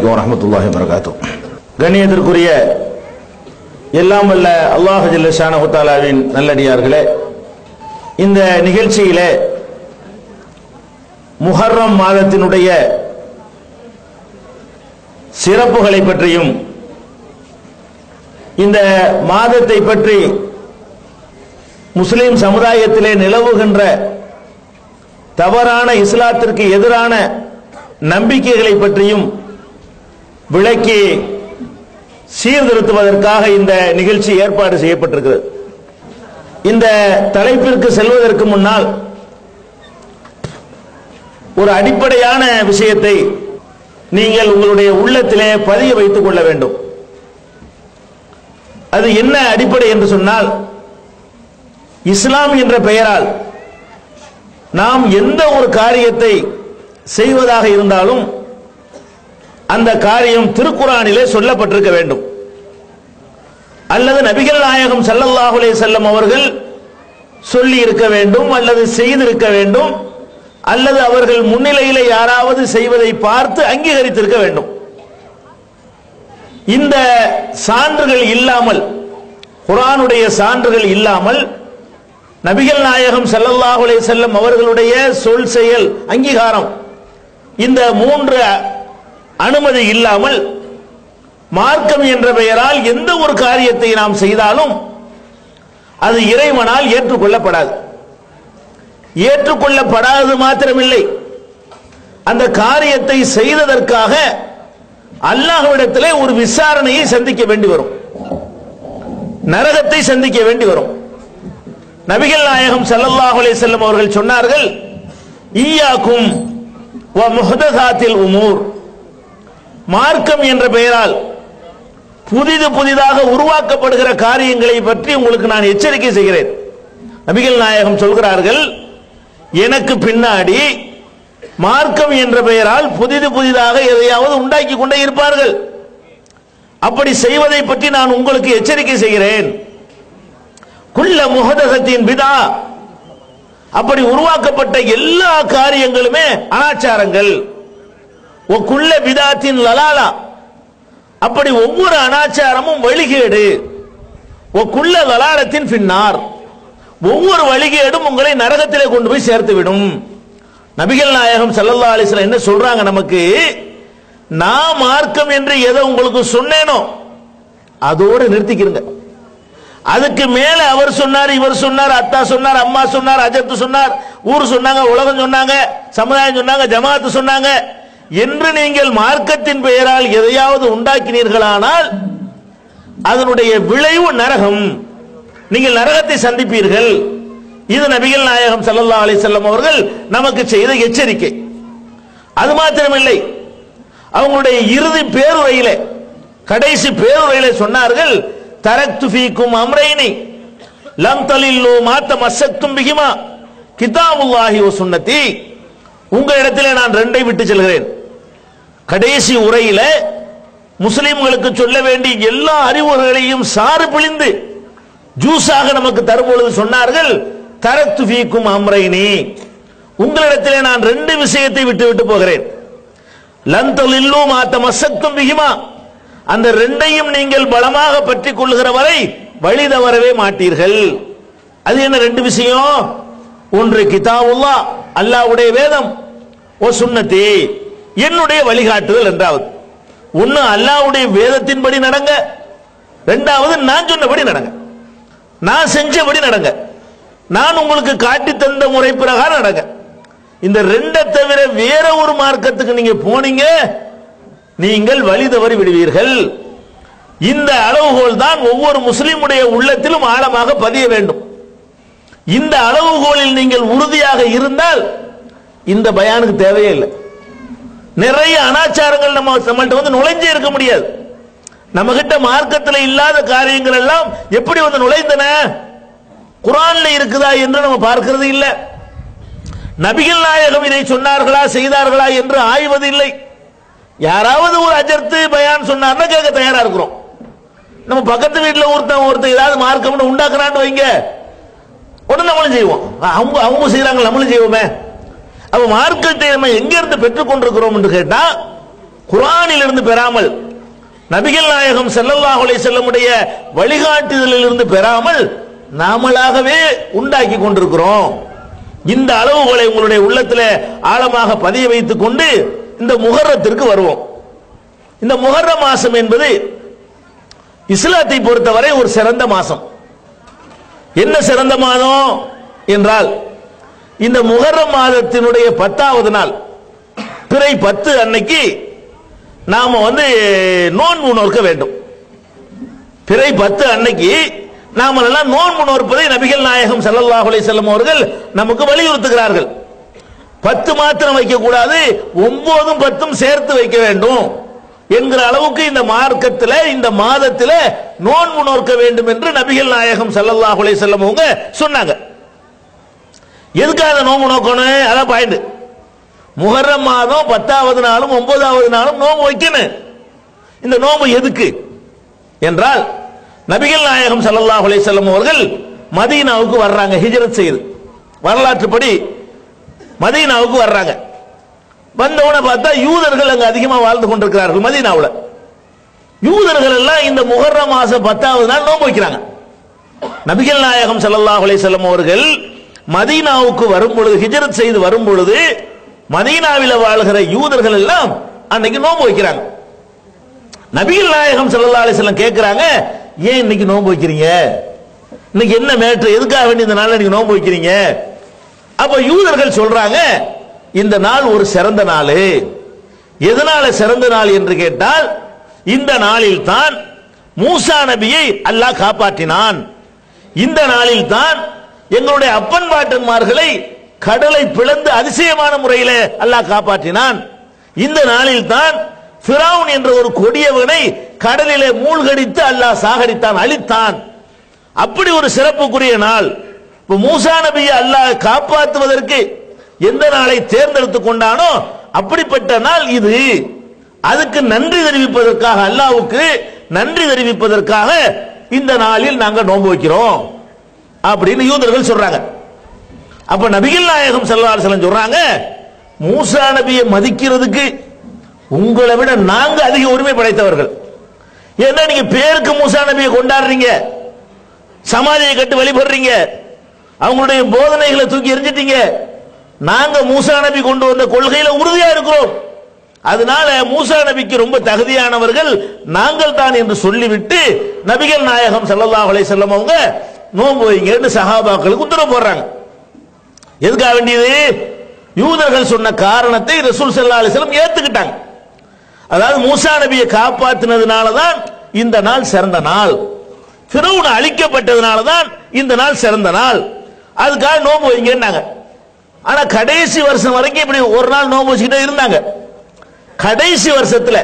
அலைக்கும் வரஹ்மத்துல்லாஹி வபரகாத்துஹு. கண்ணியத்திற்குரிய எல்லாம் வல்ல அல்லாஹ் ஜல்ல ஷானஹு தஆலாவின் நல்லடியார்களே, இந்த நிகழ்ச்சியிலே முஹர்ரம் மாதத்தினுடைய சிறப்புகளை பற்றியும் இந்த மாதத்தை பற்றி முஸ்லிம் சமுதாயத்திலே நிலவுகின்ற தவறான இஸ்லாத்திற்கு எதிரான நம்பிக்கைகளை பற்றியும் விளக்கி சீர்திருத்துவதற்காக இந்த நிகழ்ச்சி ஏற்பாடு செய்யப்பட்டிருக்கிறது. இந்த தலைப்பிற்கு செல்வதற்கு முன்னால் ஒரு அடிப்படையான விஷயத்தை நீங்கள் உங்களுடைய உள்ளத்திலே பதிய வைத்துக் கொள்ள வேண்டும். அது என்ன அடிப்படை என்று சொன்னால், இஸ்லாம் என்ற பெயரால் நாம் எந்த ஒரு காரியத்தை செய்வதாக இருந்தாலும் அந்த காரியம் திருக்குர்ஆனிலே சொல்லப்பட்டிருக்க வேண்டும், அல்லது நபிகள் நாயகம் ஸல்லல்லாஹு அலைஹி வஸல்லம் அவர்கள் சொல்லி இருக்க வேண்டும், அல்லது செய்திருக்க வேண்டும், அல்லது அவர்கள் முன்னிலையிலே யாராவது செய்வதை பார்த்து அங்கீகரித்திருக்க வேண்டும். இந்த சான்றுகள் இல்லாமல், குர்ஆனுடைய சான்றுகள் இல்லாமல், நபிகள் நாயகம் ஸல்லல்லாஹு அலைஹி வஸல்லம் அவர்களுடைய சொல் செயல் அங்கீகாரம், இந்த மூன்று அனுமதி இல்லாமல் மார்க்கம் என்ற பெயரால் எந்த ஒரு காரியத்தை நாம் செய்தாலும் அது இறைவனால் ஏற்றுக்கொள்ளப்படாது. ஏற்றுக்கொள்ளப்படாதது மாத்திரமில்லை, அந்த காரியத்தை செய்ததற்காக அல்லாஹ்விடத்திலே ஒரு விசாரணையை சந்திக்க வேண்டி வரும், நரகத்தை சந்திக்க வேண்டி வரும். நபிகள் நாயகம் ஸல்லல்லாஹு அலைஹி வஸல்லம் அவர்கள் சொன்னார்கள், ஈயாக்கும் வ முஹ்தஸாத்தில் உமூர், மார்க்கம் என்ற பெயரால் புதிதாக உருவாக்கப்படுகிற காரியங்களை பற்றி உங்களுக்கு நான் எச்சரிக்கை செய்கிறேன். நபிகள் நாயகம் சொல்கிறார்கள், எனக்கு பின்னாடி மார்க்கம் என்ற பெயரால் புதிதாக எதையாவது உண்டாக்கி கொண்டே இருப்பார்கள், அப்படி செய்வதை பற்றி நான் உங்களுக்கு எச்சரிக்கை செய்கிறேன். குல்ல முஹதஸத்தின் பிதா, அப்படி உருவாக்கப்பட்ட எல்லா காரியங்களுமே அனாச்சாரங்கள். ஒ குல்ல பிதாத்தின் லலாலா, அப்படி ஒவ்வொரு அனாச்சாரமும் வழிகேடு. ஒ குல்ல லலாலத்தின் பின்னார், ஒவ்வொரு வழிகேடும் உங்களை நரகத்திலே கொண்டு போய் சேர்த்து விடும். நபிகள் நாயகம் ஸல்லல்லாஹு அலைஹி வஸல்லம் என்ன சொல்றாங்க நமக்கு, நான் மார்க்கம் என்று எதை உங்களுக்கு சொன்னேனோ அதோடு நிறுத்திக்கிறங்க. அதுக்கு மேல அவர் சொன்னார், இவர் சொன்னார், அத்தா சொன்னார், அம்மா சொன்னார், அஜத்து சொன்னார், ஊர் சொன்னாங்க, உலகம் சொன்னாங்க, சமுதாயம் சொன்னாங்க, ஜமாத்து சொன்னாங்க என்று நீங்கள் மார்க்கத்தின் பெயரால் எதையாவது உண்டாக்கினீர்களானால் அதனுடைய விளைவு நரகம், நீங்கள் நரகத்தை சந்திப்பீர்கள். இது நபிகள் நாயகம் ஸல்லல்லாஹு அலைஹி வஸல்லம் அவர்கள் நமக்கு செய்த எச்சரிக்கை. அது மாத்திரமில்லை, அவங்களுடைய இறுதி பேருரையிலே, கடைசி பேருரையிலே சொன்னார்கள், தரக்து ஃபீக்கும் அம்ரைனி லம் தலில்லு மா தமஸ்ஸக்தும் பிஹிமா கிதாபுல்லாஹி வ சுன்னதி, உங்க இடத்திலே நான் ரெண்டை விட்டு செல்கிறேன். கடைசி உரையில முஸ்லிம்களுக்கு சொல்ல வேண்டிய எல்லா அறிவுரைகளையும் சாறு பிழிந்து ஜூஸாக நமக்கு தரும்பொழுது சொன்னார்கள், தரக்து ஃபீக்கும் அம்ரைனி, உங்களிடத்திலே நான் ரெண்டு விஷயத்தை விட்டு போகிறேன். லன் தலில்லு மா தமஸ்ஸக்தும் பிஹிமா, அந்த ரெண்டையும் நீங்கள் பலமாக பற்றிக் கொள்கிற வரை வழி தவறவே மாட்டீர்கள். அது என்ன ரெண்டு விஷயம்? ஒன்று கிதாபுல்லாஹ், அல்லாஹ்வுடைய வேதம், ஓ சுன்னதி, என்னுடைய வழிகாட்டுதல். என்றாவது, ஒன்னு அல்லாஹ்வுடைய வேதத்தின்படி நடங்க, இரண்டாவது நான் சொன்னபடி நடங்க, நான் செஞ்சபடி நடங்க, நான் உங்களுக்கு காட்டி தந்த முறை பிரகாரம் நடங்க. இந்த ரெண்டை தவிர வேற ஒரு மார்க்கத்துக்கு நீங்க போனீங்க, நீங்கள் வழி தவறி விடுவீர்கள். இந்த அளவுகோல் தான் ஒவ்வொரு முஸ்லிமுடைய உள்ளத்திலும் ஆழமாக பதிய வேண்டும். இந்த அளவுகோலில் நீங்கள் உறுதியாக இருந்தால் இந்த பயானுக்கு தேவையே இல்லை. நிறைய அனாச்சாரங்கள் நம்மள்ட்ட வந்து நுழைஞ்சே இருக்க முடியாது. நம்ம கிட்ட மார்க்கத்தில் இல்லாத காரியங்கள் எல்லாம் எப்படி வந்து நுழைந்தன, குர்ஆன்ல இருக்குதா என்று நம்ம பார்க்கிறது இல்லை. நபிகள் நாயகம் இதை சொன்னார்களா செய்தார்களா என்று ஆய்வது இல்லை. யாராவது ஒரு அஜர்த்து பயான் சொன்னார்னா கேட்க தயாரா இருக்கிறோம். நம்ம பக்கத்து வீட்டில் ஒருத்தன் ஏதாவது மார்க்கம் உண்டாக்குறான்னு வைங்க, உடனே நம்மளும் செய்வோம். அவங்க செய்யறாங்க, நம்மளும் செய்வோமே. அப்ப மார்க்கத்தை நம்ம எங்க இருந்து பெற்றுக் கொண்டிருக்கிறோம் என்று கேட்டா குர்ஆனில் இருந்து பெறாமல், நபிகள் நாயகம் ஸல்லல்லாஹு அலைஹி வஸல்லமுடைய வழிகாட்டுதலில் இருந்து பெறாமல் நாமளாகவே உண்டாக்கி கொண்டிருக்கிறோம். இந்த அளவுகளை உங்களுடைய உள்ளத்தில் ஆழமாக பதிய வைத்துக் கொண்டு இந்த முஹர்ரத்திற்கு வருவோம். இந்த முஹர்ரம் மாசம் என்பது இஸ்லாத்தை பொறுத்தவரை ஒரு சிறந்த மாசம். என்ன சிறந்த மாதம் என்றால், இந்த முஹர்ரம் மாதத்தினுடைய 10வது நாள் பிறை 10 அன்னைக்கு நாம நோன்பு நோக்க வேண்டும். பிறை 10 அன்னைக்கு நாம எல்லாம் நோன்பு நோற்பதை நபிகள் நாயகம் ஸல்லல்லாஹு அலைஹி வஸல்லம் அவர்கள் நமக்கு வலியுறுத்துகிறார்கள். 10 மாத்திரம் வைக்க கூடாது, 9 10 சேர்த்து வைக்க வேண்டும் என்கிற அளவுக்கு இந்த மார்க்கத்தில் இந்த மாதத்தில் நோன்பு நோக்க வேண்டும் என்று நபிகள் நாயகம் ஸல்லல்லாஹு அலைஹி வஸல்லம் அவங்க சொன்னாங்க. எதுக்காக நோன்பு நோக்கணும்? அதான் பாயிண்ட். முஹர்ரம் மாதம் 10வது நாளும் 9வது நாளும் நோன்பு வைக்கணும். இந்த நோன்பு எதுக்கு என்றால், நபிகள் நாயகம் ஸல்லல்லாஹு அலைஹி வஸல்லம் அவர்கள் மதீனாவுக்கு வர்றாங்க, ஹிஜ்ரத் செய்து. வரலாற்றுப்படி மதீனாவுக்கு வர்றாங்க. வந்தவன பார்த்தா யூதர்கள் அங்க அதிகமா வாழ்ந்து கொண்டிருக்கிறார்கள் மதீனாவுல. யூதர்கள் எல்லாம் இந்த முஹர்ரம் மாசம் 10வது நாள் நோன்பு வைக்கிறாங்க. நபிகள் நாயகம் ஸல்லல்லாஹு அலைஹி வஸல்லம் அவர்கள் மதீனாவுக்கு வரும் பொழுது, ஹிஜ்ரத் செய்து வரும் பொழுது, மதீனாவில் வாழ்கிற யூதர்கள் எல்லாம் அன்னைக்கு நோன்பு வைக்கிறாங்க. நபிகள் நாயகம் ஸல்லல்லாஹு அலைஹி வஸல்லம் கேட்கிறாங்க, ஏன் இன்னைக்கு நோன்பு வைக்கிறீங்க? இன்னைக்கு என்ன மேட்ரு? எதுக்காக வேண்டி இந்த நாள்ல நீங்க நோன்பு வைக்கிறீங்க? அப்ப யூதர்கள் சொல்றாங்க, இந்த நாள் ஒரு சிறந்த நாள். எதனால சிறந்த நாள் என்று கேட்டால், இந்த நாளில் தான் மூசா நபியை அல்லாஹ் காப்பாற்றினான். இந்த நாளில் தான் எங்களுடைய அப்பன் பாட்டன்மார்களை கடலை பிளந்து அதிசயமான முறையில் அல்லாஹ் காப்பாற்றினான். இந்த நாளில் தான் ஃபிரௌன் என்ற ஒரு கொடியவனை கடலிலே மூழ்கடித்து அல்லாஹ் சாகடித்தான், அழித்தான். அப்படி ஒரு சிறப்புக்குரிய நாள். இப்ப மூசா நபியை அல்லாஹ் காப்பாற்றுவதற்கு எந்த நாளை தேர்ந்தெடுத்துக் கொண்டானோ அப்படிப்பட்ட நாள் இது. அதுக்கு நன்றி தெரிவிப்பதற்காக, அல்லாஹ்வுக்கு நன்றி தெரிவிப்பதற்காக இந்த நாளில் நாங்கள் நோன்பு வைக்கிறோம் அப்படின்னு யூதர்கள் சொல்றாங்க. அப்ப நபிகள் நாயகம் ஸல்லல்லாஹு அலைஹி வஸல்லம் சொல்றாங்க, மூசா நபியை மதிக்கிறதுக்கு உங்களை விட நாங்க அதிக உரிமை படைத்தவர்கள். ஏன்னா நீங்க பேருக்கு மூசா நபியை கொண்டாடுறீங்க, சமாதியை கட்டு வழிபடுறீங்க, அவங்களுடைய போதனைகளை தூக்கி எறிஞ்சிட்டீங்க. நாங்க மூசா நபி கொண்டு வந்த கொள்கையில உறுதியா இருக்கிறோம். அதனால மூசா நபிக்கு ரொம்ப தகுதியானவர்கள் நாங்கள் தான் என்று சொல்லிவிட்டு நபிகள் நாயகம் ஸல்லல்லாஹு அலைஹி வஸல்லம் அவங்க நோன்பு வைங்கன்னு சஹாபாக்களுக்கு உத்தரவு போடுறாங்க. எதுக்காக வேண்டியது? யூதர்கள் சொன்ன காரணத்தை ரசூல் ஸல்லல்லாஹு அலைஹி வஸல்லம் ஏத்துக்கிட்டாங்க. அதாவது மூசா நபியை காப்பாற்றினதுனால தான் இந்த நாள் சிறந்த நாள், ஃபிரௌன் அழிக்கப்பட்டதுனால தான் இந்த நாள் சிறந்த நாள், அதுக்காக நோன்பு வைங்கன்னாங்க. ஆனா கடைசி வருஷம் வரைக்கும் இப்படி ஒரு நாள் நோன்பு வச்சுக்கிட்டே இருந்தாங்க. கடைசி வருஷத்துல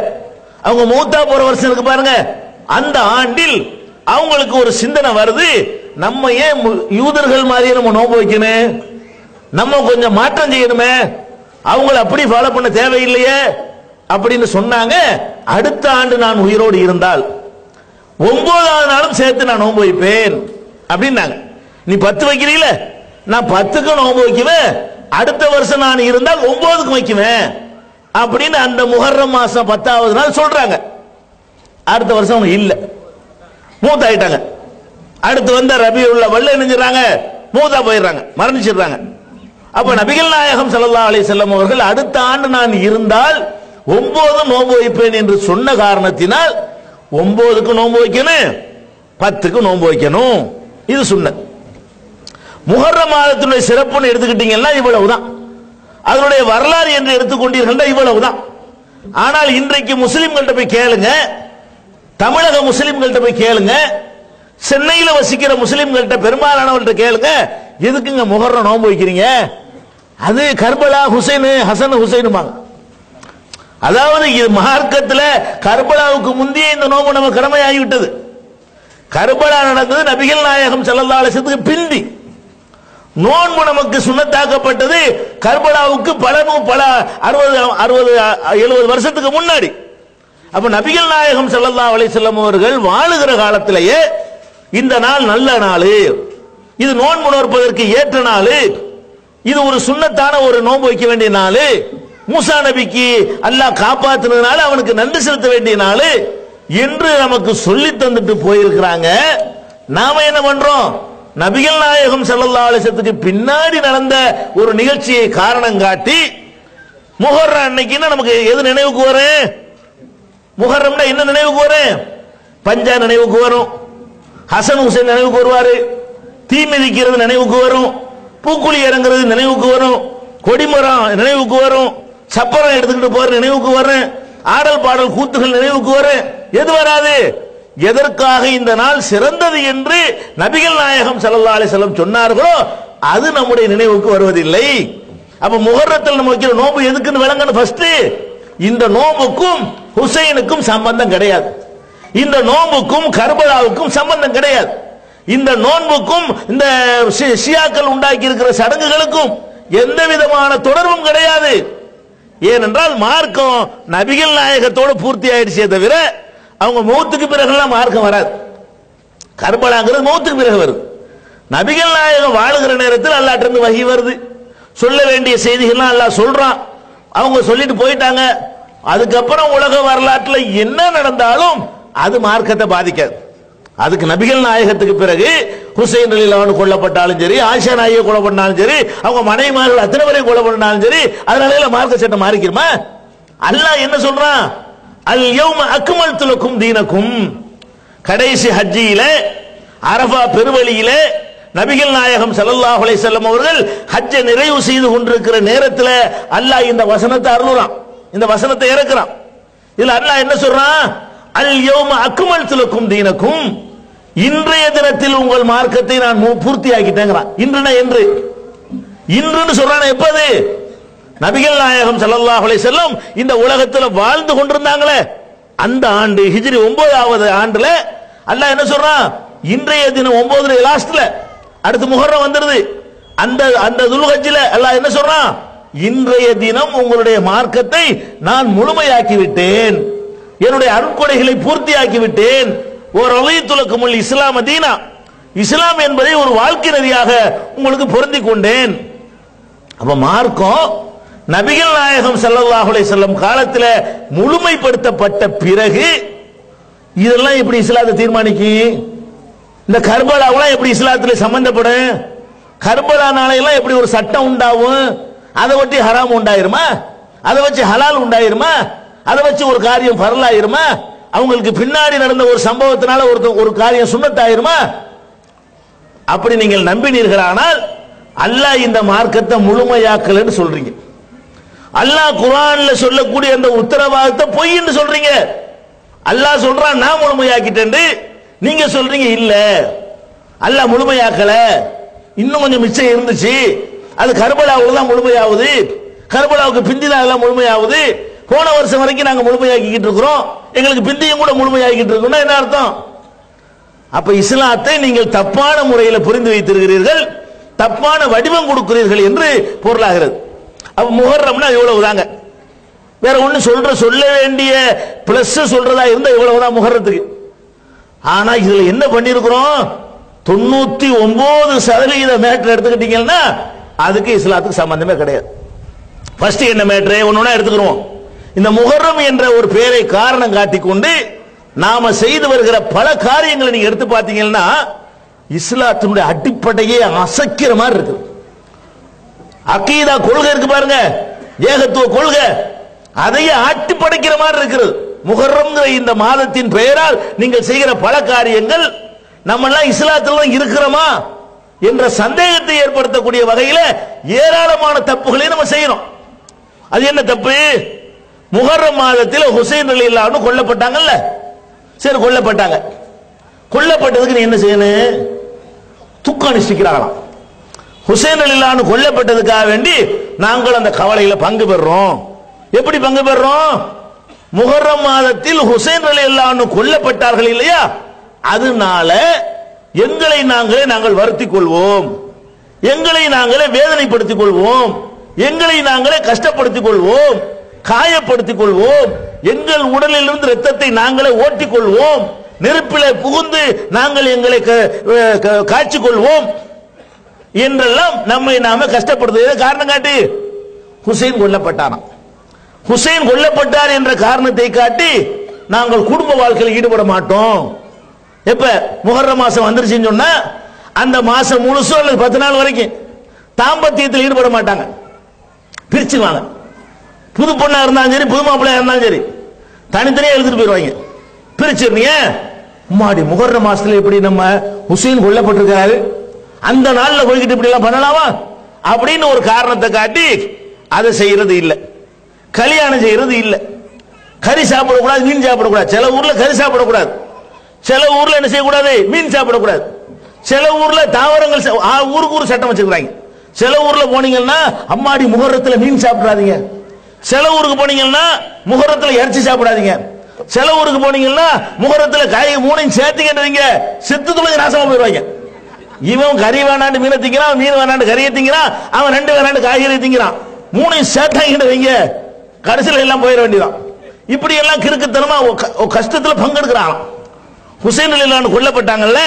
அவங்க மூத்தா போற வருஷம் இருக்கு பாருங்க, அந்த ஆண்டில் அவங்களுக்கு ஒரு சிந்தனை வருது, நம்ம ஏன் யூதர்கள் மாதிரியே நம்ம நோன்பு வைக்கணும், நம்ம கொஞ்சம் மாற்றம் செய்யணுமே, அவங்களை அப்படி ஃபாலோ பண்ண தேவையில்லையே அப்படின்னு சொன்னாங்க. அடுத்த ஆண்டு நான் உயிரோடு இருந்தால் 9வது நாளும் சேர்த்து நான் நோன்பு வைப்பேன் அப்படின்னாங்க. நீ 10 வைக்கிறீங்களே, நான் 10க்கு நோன்பு வைக்குவேன், அடுத்த வருஷம் நான் இருந்தால் 9க்கு வைக்குவேன் அப்படின்னு அந்த முஹர்ரம் மாசம் 10வது நாள் சொல்றாங்க. அடுத்த வருஷம் அவங்க இல்ல, மூத்தாயிட்டாங்க. அடுத்து வந்த ரபியுல் அவ்வல் நினைஞ்சிடறாங்க, மூத்தா போயிடுறாங்க, மரணிச்சிடுறாங்க. அப்ப நபிகள் நாயகம் ஸல்லல்லாஹு அலைஹி வஸல்லம் அவர்கள் அடுத்த ஆண்டு நான் இருந்தால் 9 நோன்பு வைப்பேன் என்று சொன்ன காரணத்தினால் 9க்கு நோன்பு வைக்கணும், 10க்கு நோன்பு வைக்கணும். இது சுன்னத். முஹர்ரம் மாதத்தினுடைய சிறப்புன்னு எடுத்துக்கிட்டீங்கன்னா இவ்வளவுதான். அதனுடைய வரலாறு என்று எடுத்துக்கொண்டீர்கள் இவ்வளவுதான். ஆனால் இன்றைக்கு முஸ்லிம்கள்ட்ட போய் கேளுங்க, தமிழக முஸ்லிம்கள்ட்ட போய் கேளுங்க, சென்னையில் வசிக்கிற முஸ்லிம்கள்ட்ட பெரும்பாலானவர்கள்ட்ட கேளுங்க, எதுக்குங்க முஹர்ரம் நோன்பு வைக்கிறீங்க? அது கர்பலா ஹுசைன் ஹசன் ஹுசைனுமாங்க. அதாவது இது மார்க்கத்தில் கர்பலாவுக்கு முந்தைய இந்த நோன்பு நம்ம கடமையாகிவிட்டது. கர்பலா நடந்தது நபிகள் நாயகம் ஸல்லல்லாஹு அலைஹி வஸல்லத்துக்கு பிந்தி. நோன்பு நமக்கு சுன்னத்தாக்கப்பட்டது கர்பலாவுக்கு பல 60-70 வருஷத்துக்கு முன்னாடி. அப்ப நபிகள் நாயகம் ஸல்லல்லாஹு அலைஹி வஸல்லம் அவர்கள் வாழுகிற காலத்திலேயே இந்த நாள் நல்ல நாள், இது நோன்பு நோற்பதற்கு ஏற்ற நாள், இது ஒரு சுன்னத்தான ஒரு நோன்பு வைக்க வேண்டிய நாள், மூசா நபிக்கு அல்லாஹ் காப்பாத்தினதுனால அவனுக்கு நன்றி செலுத்த வேண்டிய நாள் என்று நமக்கு சொல்லி தந்துட்டு போயிருக்கிறாங்க. நாம என்ன பண்றோம்? நபிகள் நாயகம் ஸல்லல்லாஹு அலைஹி வஸல்லத்துக்கு பின்னாடி நடந்த ஒரு நிகழ்ச்சியை காரணம் காட்டி முஹர்ரம் அன்னைக்குன்னா நமக்கு எது நினைவுக்கு வரும்? முஹர்ரம்னா என்ன நினைவுக்கு வரும்? பஞ்சா நினைவுக்கு வரும், ஹசன் ஹுசைன் நினைவுக்கு வருவாரு, தீ மிதிக்கிறது நினைவுக்கு வரும், பூக்குழி இறங்குறது நினைவுக்கு வரும், கொடிமரம் நினைவுக்கு வரும், சப்பரம் எடுத்துக்கிட்டு போற நினைவுக்கு வரும், ஆடல் பாடல் கூத்துகள் நினைவுக்கு வரும். எது வராது? எதற்காக இந்த நாள் சிறந்தது என்று நபிகள் நாயகம் ஸல்லல்லாஹு அலைஹி வஸல்லம் சொன்னார்களோ அது நம்முடைய நினைவுக்கு வருவதில்லை. அப்ப முஹர்ரத்தில் நம்ம வைக்கிற நோன்பு எதுக்குன்னு விளங்கணும். ஃபர்ஸ்ட் இந்த நோன்புக்கும் ஹுசைனுக்கும் சம்பந்தம் கிடையாது. இந்த நோன்புக்கும் கர்பலாவுக்கும் சம்பந்தம் கிடையாது. இந்த நோன்புக்கும் இந்த ஷியாக்கள் உண்டாக்கி இருக்கிற சடங்குகளுக்கும் எந்த விதமான தொடர்பும் கிடையாது. ஏனென்றால் மார்க்கம் நபிகள் நாயகத்தோடு பூர்த்தி ஆயிடுச்சே தவிர அவங்க மௌத்துக்கு பிறகுலாம் மார்க்கம் வராது. கர்பலாங்கிறது மௌத்துக்கு பிறகு வருது. நபிகள் நாயகம் வாழுகிற நேரத்தில் அல்லாஹ்ட்ட இருந்து வஹி வருது, சொல்ல வேண்டிய செய்திகள்லாம் அல்லாஹ் சொல்றான், அவங்க சொல்லிட்டு போயிட்டாங்க. அதுக்கப்புறம் உலக வரலாற்றில் என்ன நடந்தாலும் அது மார்க்கத்தை பாதிக்காது. அதுக்கு நபிகள் நாயகத்துக்கு பிறகு ஹுசைன் ரலியல்லாஹு அன்ஹு கொல்லப்பட்டாலும் சரி, ஆயிஷா நாயகி கொல்லப்பட்டாலும் சரி, அவங்க மனைவிமார்கள் அத்தனை பேரையும் கொல்லப்பட்டாலும் சரி, அதனால மார்க்க சட்டம் மாறிக்குமா? அல்லாஹ் என்ன சொல்றான்? அல் யௌம அக்மல்து லக்கும் தீனக்கும். கடைசி ஹஜ்ஜியில அரஃபா பெருவழியிலே நபிகள் நாயகம் ஸல்லல்லாஹு அலைஹி வஸல்லம் அவர்கள் ஹஜ்ஜை நிறைவு செய்து கொண்டிருக்கிற நேரத்தில் அல்லாஹ் இந்த வசனத்தை அருளுறான், இந்த வசனத்தை இறக்குறான். இதுல அல்லாஹ் என்ன சொல்றான்? அல் யௌம அக்மல்து லக்கும் தீனக்கும். இன்றைய தினத்தில் உங்கள் மார்க்கத்தை நான் பூர்த்தியாக்கிட்டேங்கிறான். இன்றுனா என்று இன்றுன்னு சொல்றான். எப்போது? நபிகள் நாயகம் ஸல்லல்லாஹு அலைஹி வஸல்லம் இந்த உலகத்தில் வாழ்ந்து கொண்டிருந்தாங்களே அந்த ஆண்டு ஹிஜ்ரி 9வது ஆண்டுல அல்லாஹ் என்ன சொல்றான்? இன்றைய தினம் 9 லாஸ்ட்ல அடுத்து முஹர்ரம் வந்துருது. அந்த அந்த துல்ஹஜ்ஜில அல்லாஹ் என்ன சொல்றான்? இன்றைய தினம் உங்களுடைய மார்க்கத்தை நான் முழுமையாக்கி விட்டேன், என்னுடைய அருட்கொடைகளை பூர்த்தியாக்கி விட்டேன். ஒரு ரலீதுலக்குமுல் இஸ்லாம் தீனா, இஸ்லாம் என்பதை ஒரு வாழ்க்கை நெறியாக உங்களுக்கு பொருந்தி கொண்டேன். அப்ப மார்க்கம் நபிகள் நாயகம் ஸல்லல்லாஹு அலைஹி வஸல்லம் காலத்தில் முழுமைப்படுத்தப்பட்ட பிறகு இதெல்லாம் எப்படி இஸ்லாத்தை தீர்மானிக்கு? இந்த கர்பலாவெல்லாம் எப்படி இஸ்லாத்தில் சம்பந்தப்படும்? கர்பலா நாளையெல்லாம் எப்படி ஒரு சட்டம் உண்டாகும்? அதை வச்சு ஹராம் உண்டாயிருமா? அதை வச்சு ஹலால் உண்டாயிருமா? அதை வச்சு ஒரு காரியம் ஃபர்லாயிருமா? அவங்களுக்கு பின்னாடி நடந்த ஒரு சம்பவத்தினால ஒரு காரியம் சுன்னத்தாயிருமா? அப்படி நீங்கள் நம்பினீர்களானால் அல்லாஹ் இந்த மார்க்கத்தை முழுமையாக்கலன்னு சொல்றீங்க. அல்லாஹ் குர்ஆன்ல சொல்லக்கூடிய அந்த உத்தரவாதத்தை பொய்ன்னு சொல்றீங்க. அல்லாஹ் சொல்றான் நான் முழுமையாக்கிட்டேன், நீங்க சொல்றீங்க இல்ல அல்லாஹ் முழுமையாக்கல, இன்னும் கொஞ்சம் மிச்சம் இருந்துச்சு, அது கர்பலாவுல தான் முழுமையாகுது, கர்பலாவுக்கு பிந்தி தான் எல்லாம் முழுமையாகுது, போன வருஷம் வரைக்கும் நாங்க முழுமையாக்கிட்டு இருக்கிறோம், எங்களுக்கு பிந்தியும் கூட முழுமையாக்கிட்டு இருக்கோம்னா என்ன அர்த்தம்? அப்ப இஸ்லாத்தை நீங்கள் தப்பான முறையில் புரிந்து வைத்திருக்கிறீர்கள், தப்பான வடிவம் கொடுக்கிறீர்கள் என்று பொருளாகிறது. அப்ப முஹர்ரம்னா இவ்வளவு தாங்க, வேற ஒண்ணு சொல்ல வேண்டிய பிளஸ் சொல்றதா இருந்தா இவ்வளவுதான் முஹர்ரத்துக்கு. ஆனா இதுல என்ன பண்ணிருக்கிறோம்? 99% மேட்டர் எடுத்துக்கிட்டீங்கன்னா அதுக்கு இஸ்லாத்துக்கு சம்பந்தமே கிடையாது. ஃபர்ஸ்ட் என்ன மேட்டர் ஒன்னொன்னா எடுத்துக்கிறோம். இந்த முஹர்ரம் என்ற ஒரு பெயரை காரணம் காட்டிக்கொண்டு நாம செய்து வருகிற பல காரியங்களை நீங்க எடுத்து பார்த்தீங்கன்னா இஸ்லாத்தினுடைய அடிப்படையே அசைக்கிற மாதிரி இருக்கு. அகீதா கொள்கை இருக்கு பாருங்க, ஏகத்துவ கொள்கை, அதையே ஆட்டி படைக்கிற மாதிரி இருக்கிறது. முஹர்ரம் இந்த மாதத்தின் பெயரால் நீங்கள் செய்கிற பல காரியங்கள் நம்ம எல்லாம் இஸ்லாத்துல இருக்கிறோமா என்ற சந்தேகத்தை ஏற்படுத்தக்கூடிய வகையில் ஏராளமான தப்புகளை நம்ம செய்யறோம். அது என்ன தப்பு? முஹர்ரம் மாதத்தில் ஹுசைன் ரலியல்லாஹு அன்ஹு கொல்லப்பட்டாங்கல்ல, சரி கொல்லப்பட்டாங்க, கொல்லப்பட்டதுக்கு நீ என்ன செய்யணும்? துக்கம் அனுஷ்டிக்கிறாங்களாம். ஹுசைன் ரலியல்லாஹு அன்ஹு கொல்லப்பட்டதுக்காக வேண்டி நாங்கள் அந்த கவலையில பங்கு பெறுறோம். எப்படி பங்கு பெறுறோம்? முஹர்ரம் மாதத்தில் ஹுசைன் ரலியல்லாஹு அன்ஹு கொல்லப்பட்டார்கள் இல்லையா, அதனால எங்களை நாங்கள் வருத்திக் கொள்வோம், எங்களை நாங்களே வேதனைப்படுத்திக் கொள்வோம், எங்களை நாங்களே கஷ்டப்படுத்திக் கொள்வோம், காயப்படுத்திக் கொள்வோம், எங்கள் உடலில் இருந்து ரத்தத்தை நாங்களே ஓட்டிக் கொள்வோம், நெருப்பிலே புகுந்து நாங்கள் எங்களை காய்ச்சிக் கொள்வோம் என்றெல்லாம் நம்மை நாம கஷ்டப்படுத்துவதை காரணம் காட்டி ஹுசைன் கொல்லப்பட்டாராம். ஹுசைன் கொல்லப்பட்டார் என்ற காரணத்தை காட்டி நாங்கள் குடும்ப வாழ்க்கையில் ஈடுபட மாட்டோம். எப்ப முஹர்ரம் மாசம் வந்துருச்சுன்னு சொன்னா அந்த மாசம் முழுசும் அல்லது 10 நாள் வரைக்கும் தாம்பத்தியத்தில் ஈடுபட மாட்டாங்க, பிரிச்சுவாங்க. புது பொண்ணா இருந்தாலும் சரி, புது மாப்பிள்ளையா இருந்தாலும் சரி, தனித்தனியா எழுதிட்டு போயிடுவாங்க. பிரிச்சிருந்தீங்க மாடி முஹர்ரம் மாசத்துல எப்படி நம்ம ஹுசைன் கொல்லப்பட்டிருக்காரு, அந்த நாள்ல போய்கிட்டு இப்படி எல்லாம் பண்ணலாமா அப்படின்னு ஒரு காரணத்தை காட்டி அதை செய்யறது இல்லை. கல்யாணம் செய்யறது இல்லை. கறி சாப்பிடக்கூடாது, மீன் சாப்பிடக்கூடாது. சில ஊர்ல கறி சாப்பிடக்கூடாது, சில ஊர்ல என்ன செய்யக்கூடாது, மீன் சாப்பிடக்கூடாது. சில ஊர்ல தாவரங்கள் ஊருக்கு ஊர் சட்டம் வச்சிருக்காங்க. சில ஊர்ல போனீங்கன்னா அம்மாடி முஹர்ரத்துல மீன் சாப்பிடாதீங்க, சில ஊருக்கு போனீங்கன்னா முஹர்ரத்துல இறைச்சி சாப்பிடாதீங்க, சில ஊருக்கு போனீங்கன்னா முஹர்ரத்துல காய் மூணையும் சேர்த்துக்கிட்டு செத்து துளைஞ்சு நாசமா போயிடுவாங்க. இவன் கறி வேணாண்டு மீனை திங்கிறான், மீன் வேணாண்டு கறியை திங்கிறான், அவன் 2 வேணாண்டு காய்கறி திங்கிறான், மூணையும் சேர்த்தாங்கிட்டு வைங்க, கடைசியில் எல்லாம் போயிட வேண்டியதான். இப்படி எல்லாம் கிறுக்குத்தனமா கஷ்டத்துல பங்கெடுக்கிறான். ஹுசைன் ரலியல்லாஹு கொல்லப்பட்டாங்கல்ல,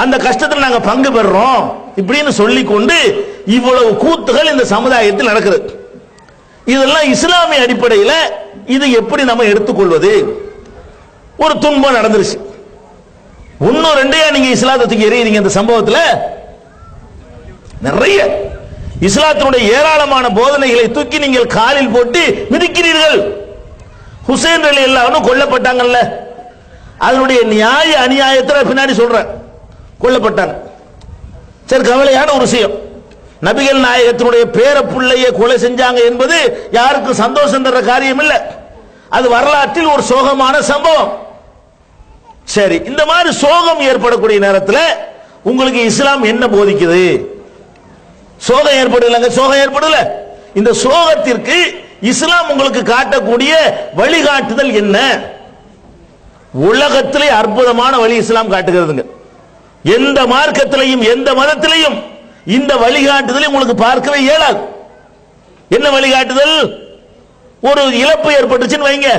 அந்த கஷ்டத்தில் நாங்க பங்கு பெறுறோம் இப்படின்னு சொல்லிக் கொண்டு இவ்வளவு கூத்துகள் இந்த சமுதாயத்தில் நடக்குது. இதெல்லாம் இஸ்லாமிய அடிப்படையில் இது எப்படி நம்ம எடுத்துக்கொள்வது? ஒரு துன்பம் நடந்துருச்சு, 1-2 நீங்க இஸ்லாத்துக்கு எறியறீங்க. இந்த சம்பவத்தில் நிறைய இஸ்லாத்தினுடைய ஏராளமான போதனைகளை தூக்கி நீங்கள் காலில் போட்டு மிதிக்கிறீர்கள். ஹுசைன் ரலியல்லாஹு கொல்லப்பட்டாங்கல்ல, அதனுடைய நியாய அநியாயத்தை பின்னாடி சொல்றேன். கொல்லப்பட்டாங்க, சரி, கவலையான ஒரு விஷயம். நபிகள் நாயகத்தினுடைய பேர பிள்ளையை கொலை செஞ்சாங்க என்பது யாருக்கும் சந்தோஷம் தர காரியம் இல்லை. அது வரலாற்றில் ஒரு சோகமான சம்பவம். சரி, இந்த மாதிரி சோகம் ஏற்படக்கூடிய நேரத்தில் உங்களுக்கு இஸ்லாம் என்ன போதிக்குது? சோகம் ஏற்படலங்க, சோகம் ஏற்படல. இந்த சோகத்திற்கு இஸ்லாம் உங்களுக்கு காட்டக்கூடிய வழிகாட்டுதல் என்ன? உலகத்திலே அற்புதமான வழி இஸ்லாம் காட்டுகிறதுங்க. எந்த மார்க்கத்திலையும் எந்த மதத்திலையும் இந்த வழிகாட்டுதலை உங்களுக்கு பார்க்கவே இயலாது. என்ன வழிகாட்டுதல்? ஒரு இழப்பு ஏற்பட்டுச்சுன்னு வைங்க,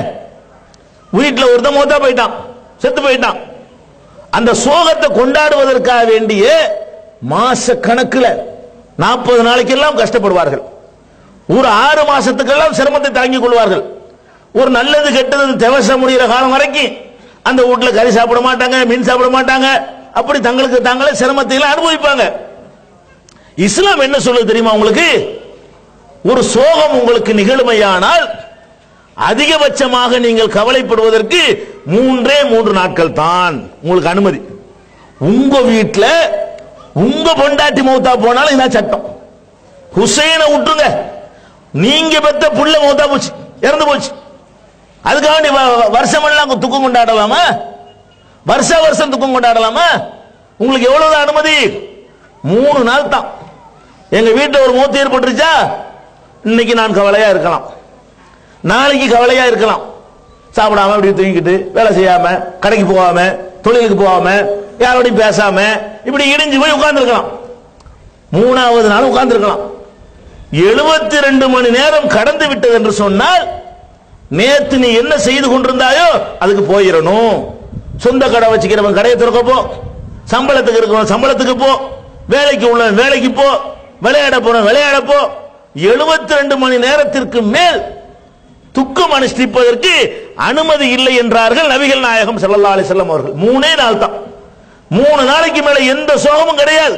வீட்டில் ஒருத்தன் மூத்தா போயிட்டான், செத்து போயிட்டான். அந்த சோகத்தை கொண்டாடுவதற்காக வேண்டிய மாச கணக்கில் 40 நாளைக்கெல்லாம் கஷ்டப்படுவார்கள். ஒரு 6 மாசத்துக்கெல்லாம் சிரமத்தை தாங்கிக் கொள்வார்கள். ஒரு நல்லது கெட்டது தேவச முடிகிற காலம் வரைக்கும் அந்த வீட்டில் கறி சாப்பிட மாட்டாங்க, மீன் சாப்பிட மாட்டாங்க. அப்படி தங்களுக்கு தாங்களே சிரமத்தை அனுபவிப்பாங்க. இஸ்லாம் என்ன சொல்லுது தெரியுமா உங்களுக்கு? ஒரு சோகம் உங்களுக்கு நிகழுமையானால் அதிகபட்சமாக நீங்கள் கவலைப்படுவதற்கு 3 நாட்கள் தான் உங்களுக்கு அனுமதி. உங்க வீட்டில் உங்க பொண்டாட்டி மௌத்தா போனாலும் இதான் சட்டம். ஹுசைனை விட்டுருங்க, நீங்க பெத்த புள்ள மௌத்தா போச்சு, இறந்து போச்சு, அதுக்காக வருஷமெல்லாம் துக்கம் கொண்டாடலாமா? வருஷம் துக்கம் கொண்டாடலாமா? உங்களுக்கு எவ்வளவு அனுமதி? 3 நாள் தான். எங்க வீட்டில் ஒரு மூத்து ஏற்பட்டுருச்சா, இன்னைக்கு நான் கவலையா இருக்கலாம், நாளைக்கு கவலையா இருக்கலாம். சாப்பிடாம அப்படி தூங்கிக்கிட்டு வேலை செய்யாம, கடைக்கு போகாம, தொழிலுக்கு போகாம, யாரோடையும் பேசாம இப்படி இடிஞ்சு போய் உட்கார்ந்து இருக்கலாம். 3வது நாள் உட்கார்ந்து இருக்கலாம். 72 மணி நேரம் கடந்து விட்டது என்று சொன்னால் நேத்து நீ என்ன செய்து கொண்டிருந்தாயோ அதுக்கு போயிடணும். சொந்த கடை வச்சுக்கிறவன் கடையை திறக்க போ, சம்பளத்துக்கு இருக்கிறவன் சம்பளத்துக்கு போ, வேலைக்கு உள்ளவன் வேலைக்கு போ, விளையாட போறவன் விளையாட போ. 72 மணி நேரத்திற்கு மேல் துக்கம் அனுஷ்டிப்பதற்கு அனுமதி இல்லை என்றார்கள் நபிகள் நாயகம் ஸல்லல்லாஹு அலைஹி வஸல்லம் அவர்கள். 3 நாள் தான். 3 நாளைக்கு மேல எந்த சோகமும் கிடையாது.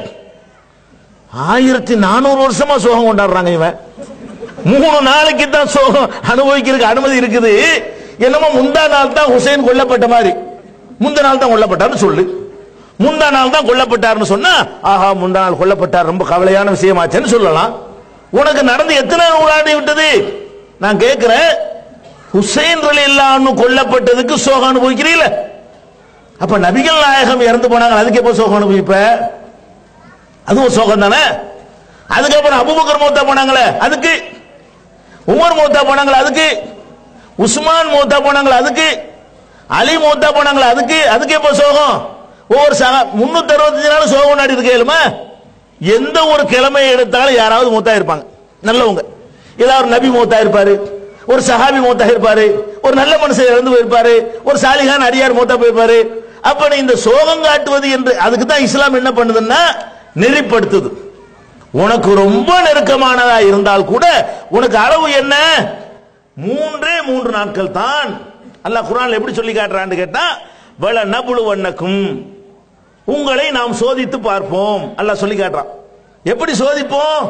1400 வருஷமா சோகம் கொண்டாடுறாங்க. இவன் 3 நாளைக்கு தான் சோகம் அனுபவிக்கிறதுக்கு அனுமதி இருக்குது. என்னமோ முந்தா நாள் தான் ஹுசைன் கொல்லப்பட்ட மாதிரி, முந்தா நாள் தான் கொல்லப்பட்டார்னு சொல்லு. முந்தா நாள் தான் கொல்லப்பட்டார்னு சொன்னா, ஆஹா முந்தா நாள் கொல்லப்பட்டார், ரொம்ப கவலையான விஷயமாச்சுன்னு சொல்லலாம். உனக்கு நடந்து எத்தனை நாள் விட்டது? நான் கேட்கிறேன், ஹுசைன் ரலியல்லாஹு கொல்லப்பட்டதுக்கு சோகம் அனுபவிக்கிறீங்கள? அப்ப நபிகள் நாயகம் இறந்து போனாங்க, அதுக்கு எப்போ சோகம் அனுபவிப்ப? அதுவும் சோகம் தானே. அதுக்கப்புறம் அபூபக்கர் மௌத்தா போனாங்களே அதுக்கு, உமர் மௌத்தா போனாங்களே அதுக்கு, உஸ்மான் மௌத்தா போனாங்களே அதுக்கு, அலி மௌத்தா போனாங்களே அதுக்கு, அதுக்கு எப்போ சோகம்? ஒவ்வொரு 365 நாள் சோகம் கொண்டாடி இருக்கேலுமா? எந்த ஒரு கிழமையை எடுத்தாலும் யாராவது மௌத்தா இருப்பாங்க, நல்லவங்க. ஏதாவது ஒரு நபி மௌத்தா இருப்பாரு, ஒரு சஹாபி மௌத்தா இருப்பாரு, ஒரு நல்ல மனுஷன் இறந்து போயிருப்பாரு, ஒரு சாலிகான் அடியார் மௌத்தா போயிருப்பாரு. அப்ப இந்த சோகம் காட்டுவது என்று அதுக்கு தான் இஸ்லாம் என்ன பண்ணுதுன்னா நெறிப்படுத்துது. உனக்கு ரொம்ப நெருக்கமானதா இருந்தால் கூட உனக்கு அளவு என்ன? மூன்று நாட்கள் தான். அல்லாஹ் குர்ஆன்ல எப்படி சொல்லி காட்டுறான்னு கேட்டா, வல நபுலுவன்னக்கும், உங்களை நாம் சோதித்து பார்ப்போம் அல்லாஹ் சொல்லி காட்டுறான். எப்படி சோதிப்போம்?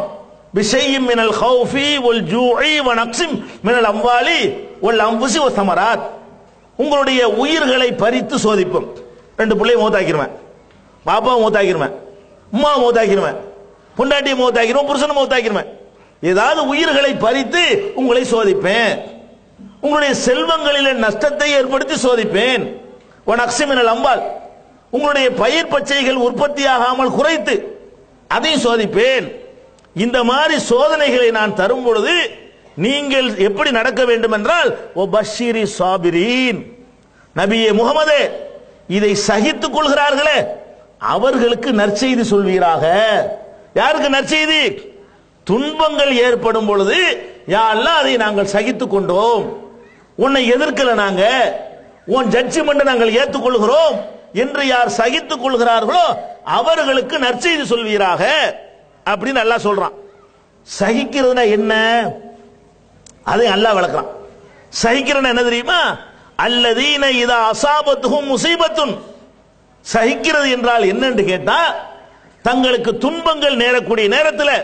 பிஷையின் மினல் ஹௌஃபி வல் ஜூஇ வ நக்ஸிம் மினல் அம்வாலி வல் அன்ஃபுஸி வ ஸமராத். உங்களுடைய உயிர்களை பறித்து சோதிப்போம். 2 பிள்ளையை மௌத்தாக்கிடுவேன், பாப்பாவை மௌத்தாக்கிடுவேன், அம்மா மௌத்தாக்கிடுவேன், பொண்டாட்டியை மௌத்தாக்கிடுவேன், புருஷனை மௌத்தாக்கிடுவேன். ஏதாவது உயிர்களை பறித்து உங்களை சோதிப்பேன். உங்களுடைய செல்வங்களிலே நஷ்டத்தை ஏற்படுத்தி சோதிப்பேன். வ நக்ஸிம் மினல் அம்வால், உங்களுடைய பயிர் பச்சைகள் உற்பத்தியாகாமல் குறைத்து அதையும் சோதிப்பேன். இந்த மாதிரி சோதனைகளை நான் தரும் பொழுது நீங்கள் எப்படி நடக்க வேண்டும் என்றால், ஓ பஷீரி சாபிரீன், நபியே முகமதே, இதை சகித்துக் கொள்கிறார்களே அவர்களுக்கு நற்செய்தி சொல்வீராக. யாருக்கு நற்செய்தி? துன்பங்கள் ஏற்படும் பொழுது, யா அல்லாஹ் அதை நாங்கள் சகித்துக் கொண்டோம், உன்னை எதிர்க்கல, நாங்க உன் ஜட்ஜ்மெண்ட் நாங்கள் ஏற்றுக்கொள்கிறோம் என்று யார் சகித்துக் கொள்கிறார்களோ அவர்களுக்கு நற்செய்தி சொல்வீராக அப்படின்னு அல்லாஹ் சொல்றான். சகிக்கிறதுனா என்ன? அதை அல்லாஹ் விளக்குறான். சகிக்கிறதுனா என்ன தெரியுமா? அல்லதீன இதா அஸாபத்துஹும் முஸீபத்துன், சகிக்கிறது என்றால் என்னன்னு கேட்டா, தங்களுக்கு துன்பங்கள் நேரக்கூடிய நேரத்தில்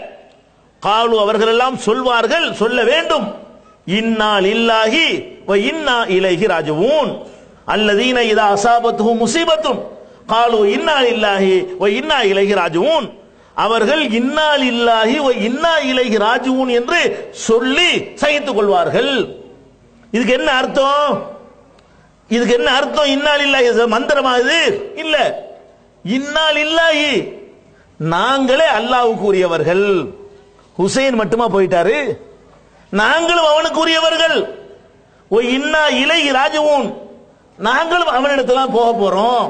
காலு, அவர்கள் எல்லாம் சொல்வார்கள், சொல்ல வேண்டும், இன்னா லில்லாஹி வ இன்னா இலைஹி ராஜிஊன். அல்லதீன இதா அஸாபத்துஹும் முஸீபத்துன் காலு இன்னா லில்லாஹி வ இன்னா இலைஹி ராஜிஊன். அவர்கள் இன்னா லில்லாஹி வ இன்னா இலைஹி ராஜிஊன் என்று சொல்லி சகித்துக் கொள்வார்கள். இதுக்கு என்ன அர்த்தம்? இதுக்கு என்ன அர்த்தம்? இன்னா லில்லாஹி மந்திரமா இது? இல்ல, இன்னா லில்லாஹி, நாங்களே அல்லாஹ்வுக்கு உரியவர்கள். ஹுசைன் மட்டுமா போயிட்டாரு? நாங்களும் அவனுக்கு உரியவர்கள். ஓ இன்னா இலைஹி ராஜிஊன், நாங்களும் அவனிடத்துல போக போறோம்.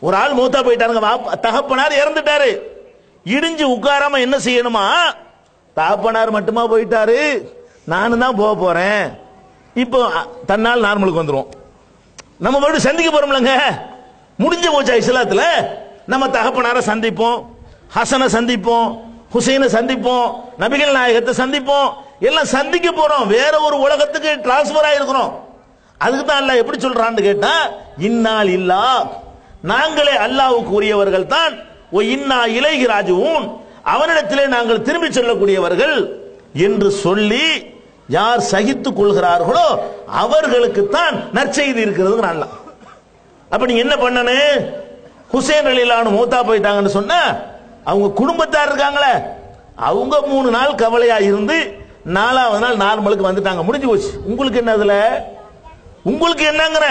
ஒரு ஆள் மூத்தா போயிட்டாருங்க, தகப்பனார் இறந்துட்டாரு, இடிஞ்சு உட்காராம என்ன செய்யணுமா? தகப்பனார் மட்டுமா போயிட்டாரு, நானும் தான் போக போறேன். இப்போ தன்னால் நார்மலுக்கு வந்துரும். நம்ம மறுபடியும் சந்திக்க போறோம்லங்க, முடிஞ்சு போச்சா இஸ்லாத்துல? நம்ம தகப்பனாரை சந்திப்போம், ஹசனை சந்திப்போம், ஹுசைனை சந்திப்போம், நபிகள் நாயகத்தை சந்திப்போம், எல்லாம் சந்திக்க போறோம். வேற ஒரு உலகத்துக்கு டிரான்ஸ்பர் ஆயிருக்கிறோம். அதுக்கு தான் அல்லாஹ் எப்படி சொல்றான்னு கேட்டா, இன்னால் இல்லா, நாங்களே அல்லாஹ்வுக்கு உரியவர்கள் தான். ஓ இன்னா இலைஹி ராஜிஊன், அவனிடத்திலே நாங்கள் திரும்பி செல்லக்கூடியவர்கள் என்று சொல்லி யார் சகித்துக் கொள்கிறார்களோ அவர்களுக்கு தான் நற்செய்தி இருக்கிறது. அல்லாஹ் அப்ப நீங்க என்ன பண்ணணும்? ஹுசைன் ரலியல்லாஹு மூத்தா போயிட்டாங்கன்னு சொன்னா, அவங்க குடும்பத்தார் இருக்காங்களே, அவங்க 3 நாள் கவலையா இருந்து 4வது நாள் நார்மலுக்கு வந்துட்டாங்க, முடிஞ்சு போச்சு. உங்களுக்கு என்ன? அதுல உங்களுக்கு என்னங்கிற?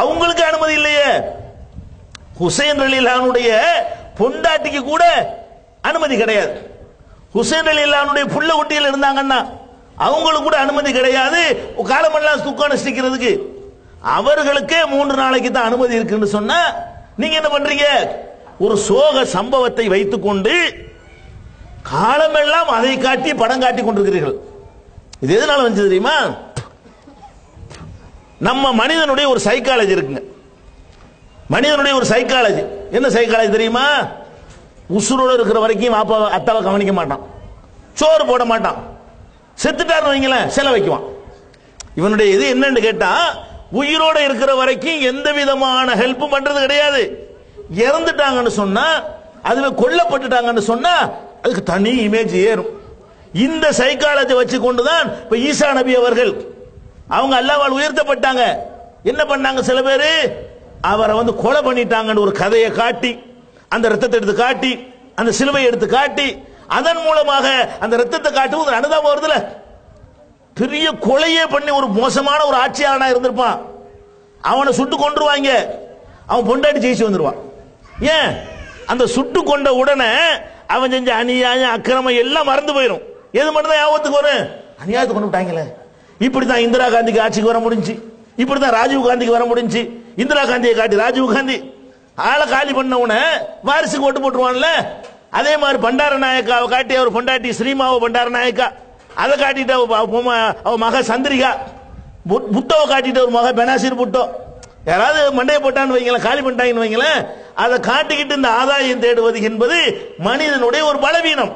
அவங்களுக்கு அனுமதி இல்லையே. ஹுசைன் ரலியல்லாஹுடைய பொண்டாட்டிக்கு கூட அனுமதி கிடையாது. ஹுசைன் ரலியல்லாஹுடைய புள்ள குட்டிகள் இருந்தாங்கன்னா அவங்களுக்கு கூட அனுமதி கிடையாது. காலமெல்லாம் துக்கம் நஷ்டிக்கிறதுக்கு அவர்களுக்கே 3 நாளைக்கு தான் அனுமதி இருக்குன்னு சொன்னா, நீங்க என்ன பண்றீங்க? ஒரு சோக சம்பவத்தை வைத்துக் கொண்டு காலமெல்லாம் அதை காட்டி படம் காட்டி கொண்டிருக்கிறீர்கள். இது எதனால வந்து தெரியுமா? நம்ம மனிதனுடைய ஒரு சைக்காலஜி இருக்குங்க. மனிதனுடைய ஒரு சைக்காலஜி என்ன சைக்காலஜி தெரியுமா? உசுரோடு இருக்கிற வரைக்கும் அத்தாவை கவனிக்க மாட்டான், சோறு போட மாட்டான், செத்துட்டாருன்னு வைங்களேன் செல வைக்குவான். இவனுடைய இது என்னன்னு கேட்டா, உயிரோட இருக்கிற வரைக்கும் எந்த விதமான ஹெல்ப்பும் பண்றது கிடையாது. இறந்துட்டாங்கன்னு சொன்னா, அதுல கொல்லப்பட்டுட்டாங்கன்னு சொன்னா அதுக்கு தனி இமேஜ் ஏறும். இந்த சைக்காலஜி வச்சு கொண்டுதான் இப்ப ஈசா நபி அவர்கள் அவங்க அல்லாஹ்வால் உயர்த்தப்பட்டாங்க. என்ன பண்ணாங்க? சில பேரு அவரை வந்து கொலை பண்ணிட்டாங்கன்னு ஒரு கதையை காட்டி, அந்த ரத்தத்தை எடுத்து காட்டி, அந்த சிலுவை எடுத்து காட்டி, அதன் மூலமாக அந்த ரத்தத்தை காட்டி ஒரு அனுதாபம் வருதுல. பெரிய கொலையே பண்ணி ஒரு மோசமான ஒரு ஆட்சியாளனா இருந்திருப்பான், அவனை சுட்டு கொன்றுவாங்க, அவன் பொண்டாட்டி ஜெயிச்சு வந்துருவான். ஏன்? அந்த சுட்டு கொண்ட உடனே அவன் செஞ்ச அநியாயம் அக்கிரமம் எல்லாம் மறந்து போயிடும். எது மட்டும் தான் ஞாபகத்துக்கு வரும்? அநியாயத்தை கொண்டு விட்டாங்களே. இப்படிதான் இந்திரா காந்திக்கு ஆட்சிக்கு வர முடிஞ்சு, இப்படிதான் ராஜீவ் காந்திக்கு வர முடிஞ்சு. இந்திரா காந்தியை காட்டி ராஜீவ் காந்தி ஆளை காலி பண்ண உடனே வாரிசுக்கு ஓட்டு போட்டுருவான்ல. அதே மாதிரி பண்டார நாயக்காவை காட்டி அவர் பொண்டாட்டி ஸ்ரீமாவை பண்டார நாயக்கா, அதை காட்டிட்டு அவ மக சந்திரிகா, புட்டோவை காட்டிட்டு ஒரு மக பெனாசிர் புட்டோ, யாராவது மண்டையை போட்டான்னு வைங்களேன், காலி பண்ணிட்டாங்கன்னு வைங்களேன், அதை காட்டிக்கிட்டு இந்த ஆதாயம் தேடுவது என்பது மனிதனுடைய ஒரு பலவீனம்.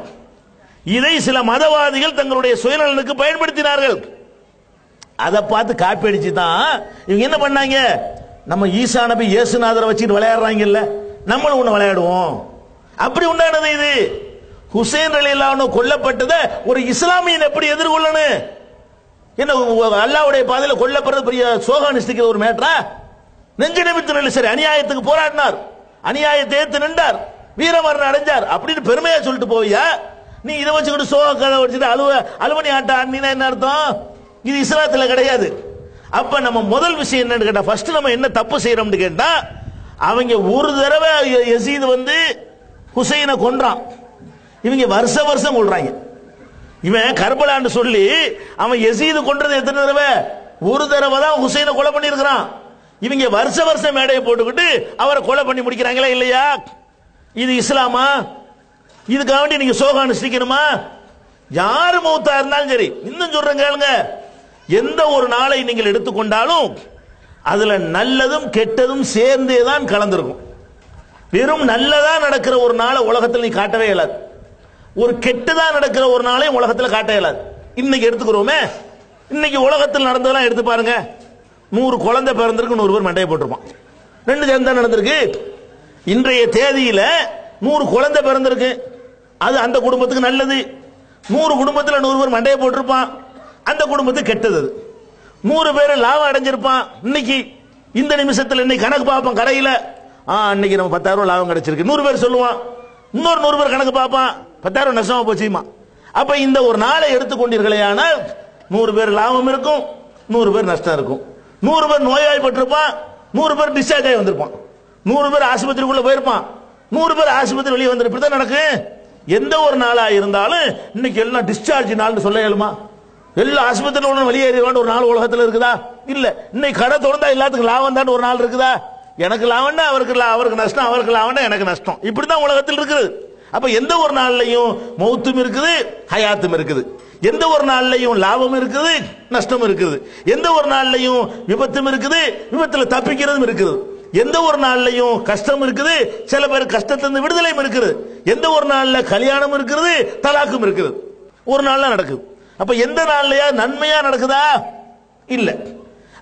இதை சில மதவாதிகள் தங்களுடைய சுயநலனுக்கு பயன்படுத்தினார்கள். அதை பார்த்து காப்பி அடிச்சு தான் இவங்க என்ன பண்ணாங்க, நம்ம ஈசா நபி இயேசுநாதரை வச்சுட்டு விளையாடுறாங்கல்ல, நம்மளும் ஒண்ணு விளையாடுவோம். அப்படி உண்டானது இது. ஹுசைன் ரலியல்லாஹு அன்ஹு கொல்லப்பட்டதை ஒரு இஸ்லாமியன் எப்படி எதிர்கொள்ளணும்? என்ன அல்லாஹ்வுடைய பாதையில கொல்லப்படுறது பெரிய சோகானிஸ்டிக் ஒரு மேட்டரா? நெஞ்சு நிமித்து நின்று சரி, அநியாயத்துக்கு போராடினார், அநியாயத்தை ஏத்து நின்றார், வீரமரணம் அடைஞ்சார் அப்படின்னு பெருமையா சொல்லிட்டு போவியா? நீ இதை வச்சுக்கிட்டு சோக கதை வச்சுட்டு அலுவணி ஆட்ட ஆடினா என்ன அர்த்தம்? இது இஸ்லாத்துல கிடையாது. அப்ப நம்ம முதல் விஷயம் என்னன்னு கேட்டா, ஃபர்ஸ்ட் நம்ம என்ன தப்பு செய்யறோம்னு கேட்டா, அவங்க ஒரு தடவை யசீத் வந்து ஹுசைனை கொன்றான், இவங்க வருஷ வருஷம் கொள்றாங்க. இவன் கர்பலான்னு சொல்லி அவன் யசீது கொன்றது எத்தனை தடவை? ஒரு தடவை தான் ஹுசைனை கொலை பண்ணியிருக்கிறான். இவங்க வருஷ வருஷம் மேடையை போட்டுக்கிட்டு அவரை கொலை பண்ணி முடிக்கிறாங்களா இல்லையா? இது இஸ்லாமா? இதுக்காக வேண்டி நீங்க சோகானு சிரிக்கணுமா? யாரு மௌத்தா இருந்தாலும் சரி, இன்னும் சொல்றேன் கேளுங்க, எந்த ஒரு நாளை நீங்கள் எடுத்துக்கொண்டாலும் அதுல நல்லதும் கெட்டதும் சேர்ந்தே தான் கலந்திருக்கும். வெறும் நல்லதா நடக்கிற ஒரு நாளை உலகத்தில் நீ காட்டவே இயலாது, ஒரு கெட்டதா நடக்கிற ஒரு நாளையும் உலகத்தில் காட்ட இயலாது. இன்னைக்கு எடுத்துக்கிறோமே, இன்னைக்கு உலகத்தில் நடந்ததெல்லாம் எடுத்து பாருங்க. 100 குழந்தை பிறந்திருக்கு, 100 பேர் மண்டையை போட்டிருப்பான். 2 சேர்ந்து நடந்திருக்கு. இன்றைய தேதியில 100 குழந்தை பிறந்திருக்கு, அது அந்த குடும்பத்துக்கு நல்லது. 100 குடும்பத்தில் 100 பேர் மண்டையை போட்டிருப்பான், அந்த குடும்பத்துக்கு கெட்டது. 100 பேர் லாபம் அடைஞ்சிருப்பான். இன்னைக்கு இந்த நிமிஷத்தில் இன்னைக்கு கணக்கு பார்ப்பான் கடையில், இன்னைக்கு நம்ம 10,000 ரூபாய் லாபம் கிடைச்சிருக்கு 100 பேர் சொல்லுவான். இன்னொரு 100 பேர் கணக்கு பார்ப்பான், 10,000 நஷ்டமா போச்சுமா. அப்ப இந்த ஒரு நாளை எடுத்துக்கொண்டீர்களே ஆனால் 100 பேர் லாபம் இருக்கும், 100 பேர் நஷ்டம் இருக்கும். 100 பேர் நோய்வாய்ப்பட்டிருப்பான், 100 பேர் டிஸ்சார்ஜ் ஆகி வந்திருப்பான், 100 பேர் ஆஸ்பத்திரிக்குள்ள போயிருப்பான், 100 பேர் ஆஸ்பத்திரி வெளியே வந்து. இப்படிதான் நடக்கு. எந்த ஒரு நாளா இருந்தாலும் இன்னைக்கு எல்லாம் டிஸ்சார்ஜ் நாள்னு சொல்ல இயலுமா? எல்லா ஆஸ்பத்திரியில வெளியேறிவான் ஒரு நாள் உலகத்தில் இருக்குதா? இல்ல. இன்னைக்கு கடை திறந்தா எல்லாத்துக்கும் லாபம் தான் ஒரு நாள் இருக்குதா? எனக்கு லாபம்னா அவருக்கு நஷ்டம், அவருக்கு லாபம்னா எனக்கு நஷ்டம். இப்படிதான் உலகத்தில் இருக்குது. அப்ப எந்த ஒரு நாள்லையும் மௌத்தும் இருக்குது, ஹயாத்தும் இருக்குது. எந்த ஒரு நாள்லையும் லாபம் இருக்குது, நஷ்டம் இருக்குது. எந்த ஒரு நாள்லையும் விபத்தும் இருக்குது, விபத்துல தப்பிக்கிறதும் இருக்குது. எந்த ஒரு நாள்லையும் கஷ்டம் இருக்குது, சில பேர் கஷ்டத்திலிருந்து விடுதலையும் இருக்குது. எந்த ஒரு நாள்ல கல்யாணம் இருக்குது, தலாக்கும் இருக்குது. ஒரு நாள்ல நடக்குது. அப்ப எந்த நாள்லயா நன்மையா நடக்குதா? இல்ல.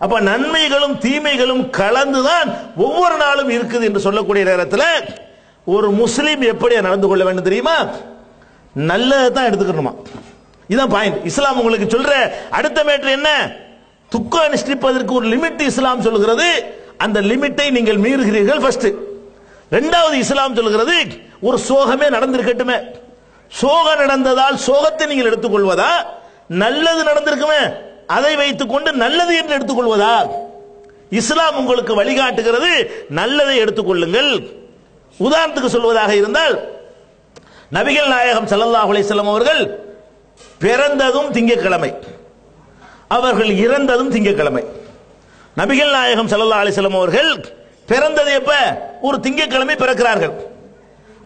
அப்ப நன்மைகளும் தீமைகளும் கலந்துதான் ஒவ்வொரு நாளும் இருக்குது என்று சொல்லக்கூடிய நேரத்தில் ஒரு முஸ்லீம் எப்படி நடந்து கொள்ள வேண்டும் தெரியுமா? நல்லதான் எடுத்துக்கணுமா? இதான் பாயிண்ட். இஸ்லாம் உங்களுக்கு சொல்ற அடுத்த மேட்டர் என்ன? துக்க அனுஷ்டிப்பதற்கு ஒரு லிமிட் இஸ்லாம் சொல்லுகிறது. அந்த லிமிட்டை நீங்கள் மீறுகிறீர்கள். ஃபர்ஸ்ட். இரண்டாவது இஸ்லாம் சொல்லுகிறது, ஒரு சோகமே நடந்திருக்கட்டுமே, சோகம் நடந்ததால் சோகத்தை நீங்கள் எடுத்துக்கொள்வதா, நல்லது நடந்திருக்குமே அதை வைத்துக் கொண்டு நல்லது என்று எடுத்துக்கொள்வதா? இஸ்லாம் உங்களுக்கு வழிகாட்டுகிறது, நல்லதை எடுத்துக்கொள்ளுங்கள். உதாரணத்துக்கு சொல்வதாக இருந்தால், நபிகள் நாயகம் ஸல்லல்லாஹு அலைஹி வஸல்லம் அவர்கள் பிறந்ததும் திங்கட்கிழமை, அவர்கள் இறந்ததும் திங்கட்கிழமை. நபிகள் நாயகம் ஸல்லல்லாஹு அலைஹி வஸல்லம் அவர்கள் பிறந்தது எப்ப? ஒரு திங்கட்கிழமை பிறக்கிறார்கள்.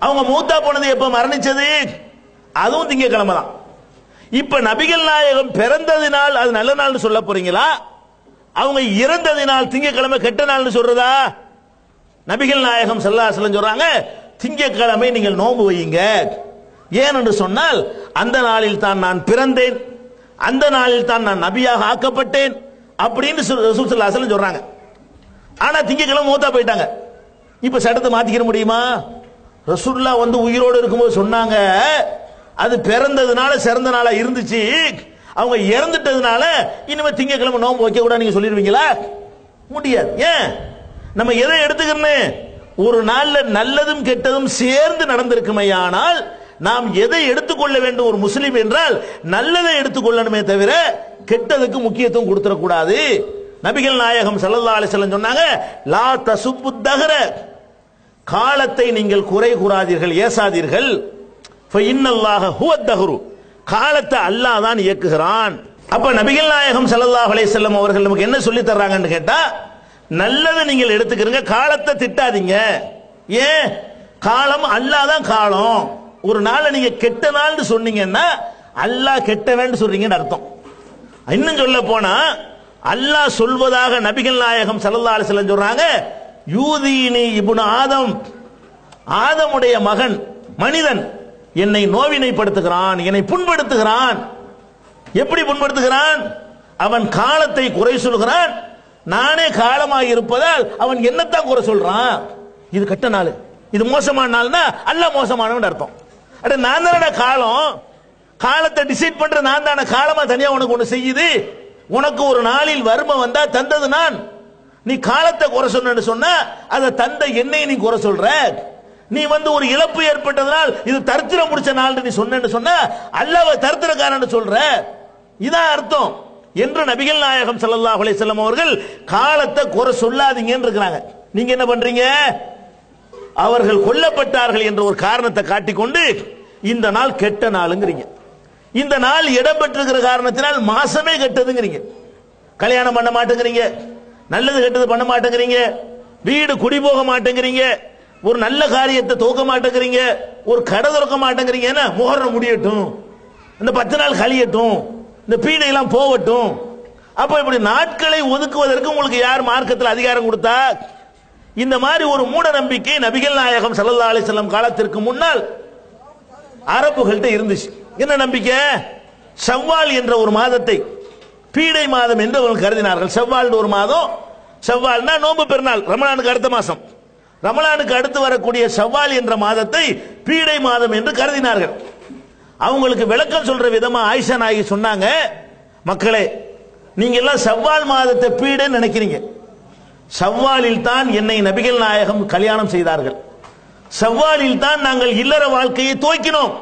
அவங்க மூத்தா போனது எப்ப? மரணிச்சது அதுவும் திங்கட்கிழமை தான். இப்ப நபிகள் நாயகம் பிறந்ததினால் அது நல்ல நாள்னு சொல்ல போறீங்களா, அவங்க இறந்ததினால் திங்கட்கிழமை கெட்ட நாள்னு சொல்றதா? நபிகள் நாயகம் ஸல்லல்லாஹு அலைஹி வஸல்லம் சொல்றாங்க, திங்கட்கிழமை நீங்கள் நோன்பு வையுங்க. ஏன் என்று சொன்னால், அந்த நாளில் தான் நான் பிறந்தேன், அந்த நாளில் தான் நான் நபியாக ஆக்கப்பட்டேன் அப்படின்னு ரசூல் ஸல்லல்லாஹு அலைஹி வஸல்லம் சொல்றாங்க. ஆனா திங்கட்கிழமை மூத்தா போயிட்டாங்க. இப்ப சட்டத்தை மாத்திக்கிற முடியுமா? ரசூலுல்லாஹ் வந்து உயிரோடு இருக்கும்போது சொன்னாங்க, அது பிறந்ததுனால சிறந்த நாளா இருந்துச்சு, அவங்க இறந்துட்டதுனால இனிமே திங்கட்கிழமை நோன்பு வைக்க கூட நீங்க சொல்லிடுவீங்களா? முடியாது. ஏன்? நம்ம எதை எடுத்துக்கிறோம்? ஒரு நாள்ல நல்லதும் கெட்டதும் சேர்ந்து நடந்திருக்குமையானால் நாம் எதை எடுத்துக்கொள்ள வேண்டும்? ஒரு முஸ்லிம் என்றால் நல்லதை எடுத்துக்கொள்ளணுமே தவிர கெட்டதுக்கு முக்கியத்துவம் கொடுத்துடக்கூடாது. நபிகள் நாயகம் ஸல்லல்லாஹு அலைஹி வஸல்லம் சொன்னாங்க, லா தசுப்பு தஹர, காலத்தை நீங்கள் குறை கூறாதீர்கள், ஏசாதீர்கள். ஃபஇன்னல்லாஹ ஹுவத் தஹ்ரு, காலத்தை அல்லாஹ் தான் இயக்குகிறான். அப்ப நபிகள் நாயகம் ஸல்லல்லாஹு அலைஹி வஸல்லம் அவர்கள் நமக்கு என்ன சொல்லி தர்றாங்கன்னு கேட்டா, நல்லதை நீங்கள் எடுத்துக்கிறீங்க, காலத்தை திட்டாதீங்க. ஏன்? காலம் அல்லாஹ் தான் காலம். ஒரு நாளை நீங்க கெட்ட நாள்னு சொன்னீங்கன்னா அல்லாஹ் கெட்டவன்னு சொல்றீங்கன்னு அர்த்தம். இன்னும் சொல்ல போனா, அல்லாஹ் சொல்வதாக நபிகள் நாயகம் ஸல்லல்லாஹு அலைஹி வஸல்லம் சொல்றாங்க, யூதீனி இப்னு ஆதம், ஆதமுடைய மகன் மனிதன் என்னை நோவினைப்படுத்துகிறான், என்னை புண்படுத்துகிறான். எப்படி புண்படுத்துகிறான்? அவன் காலத்தை குறை சொல்கிறான், நானே காலமாக இருப்பதால் அவன் என்னத்தான் குறை சொல்றான். இது கெட்ட நாள், இது மோசமான நாள்னா அல்லாஹ் மோசமானவன் அர்த்தம். அட நான் தானடா காலம், காலத்தை டிசைட் பண்ற நான் தானே. காலமா தனியா உனக்கு ஒண்ணு செய்யுது. உனக்கு ஒரு நாளில் வறுமை வந்தா தந்தது நான். நீ காலத்தை குறை சொன்னு சொன்னா அதை தந்த என்னை நீ குறை சொல்ற. நீ ஒரு இழப்பு ஏற்பட்டதனால் இது தரித்திரம் முடிச்ச நாள் நீ சொன்னு சொன்னா அல்லாஹ்வை தரித்திரக்காரன் சொல்ற. இதான் அர்த்தம் என்று நபிகள் நாயகம் ஸல்லல்லாஹு அலைஹி வஸல்லம் அவர்கள் காலத்தை குறை சொல்லாதீங்கன்னு இருக்கிறாங்க. நீங்க என்ன பண்றீங்க? அவர்கள் கொல்லப்பட்டார்கள் என்ற ஒரு காரணத்தை காட்டிக்கொண்டு இந்த நாள் கெட்ட நாளுங்கிறீங்க. இந்த நாள் இடம்பெற்றிருக்கிற காரணத்தினால் மாசமே கெட்டதுங்கிறீங்க. கல்யாணம் பண்ண மாட்டேங்கிறீங்க, நல்லது கெட்டது பண்ண மாட்டேங்கிறீங்க, வீடு குடி போக மாட்டேங்கிறீங்க, ஒரு நல்ல காரியத்தை துவக்க மாட்டேங்கிறீங்க, ஒரு கடை திறக்க மாட்டேங்கிறீங்க. என்ன முஹர்ரம் முடியட்டும், இந்த 10 நாள் கழியட்டும், இந்த பீடையெல்லாம் போகட்டும். அப்ப இப்படி நாட்களை ஒதுக்குவதற்கு உங்களுக்கு யார் மார்க்கத்தில் அதிகாரம் கொடுத்தா? இந்த மாதிரி ஒரு மூட நம்பிக்கை நபிகள் நாயகம் ஸல்லல்லாஹு அலைஹி வஸல்லம் காலத்திற்கு முன்னால் அரபுகள்கிட்ட இருந்துச்சு. என்ன நம்பிக்கை? ஷவ்வால் என்ற ஒரு மாதத்தை பீடை மாதம் என்று அவர்கள் கருதினார்கள். ஷவ்வால் ஒரு மாதம், ஷவ்வால்னா நோன்பு பெருநாள், ரமலானுக்கு அடுத்த மாசம். ரமலானுக்கு அடுத்து வரக்கூடிய ஷவ்வால் என்ற மாதத்தை பீடை மாதம் என்று கருதினார்கள். அவங்களுக்கு விளக்கம் சொல்ற விதமா ஆயிஷா நாயகி சொன்னாங்க, மக்களே நீங்க எல்லாம் ஷவ்வால் மாதத்தை பீடைன்னு நினைக்கிறீங்க. ஷவ்வாலில் தான் என்னை நபிகள் நாயகம் கல்யாணம் செய்தார்கள். ஷவ்வாலில் தான் நாங்கள் இல்லற வாழ்க்கையை துவக்கினோம்.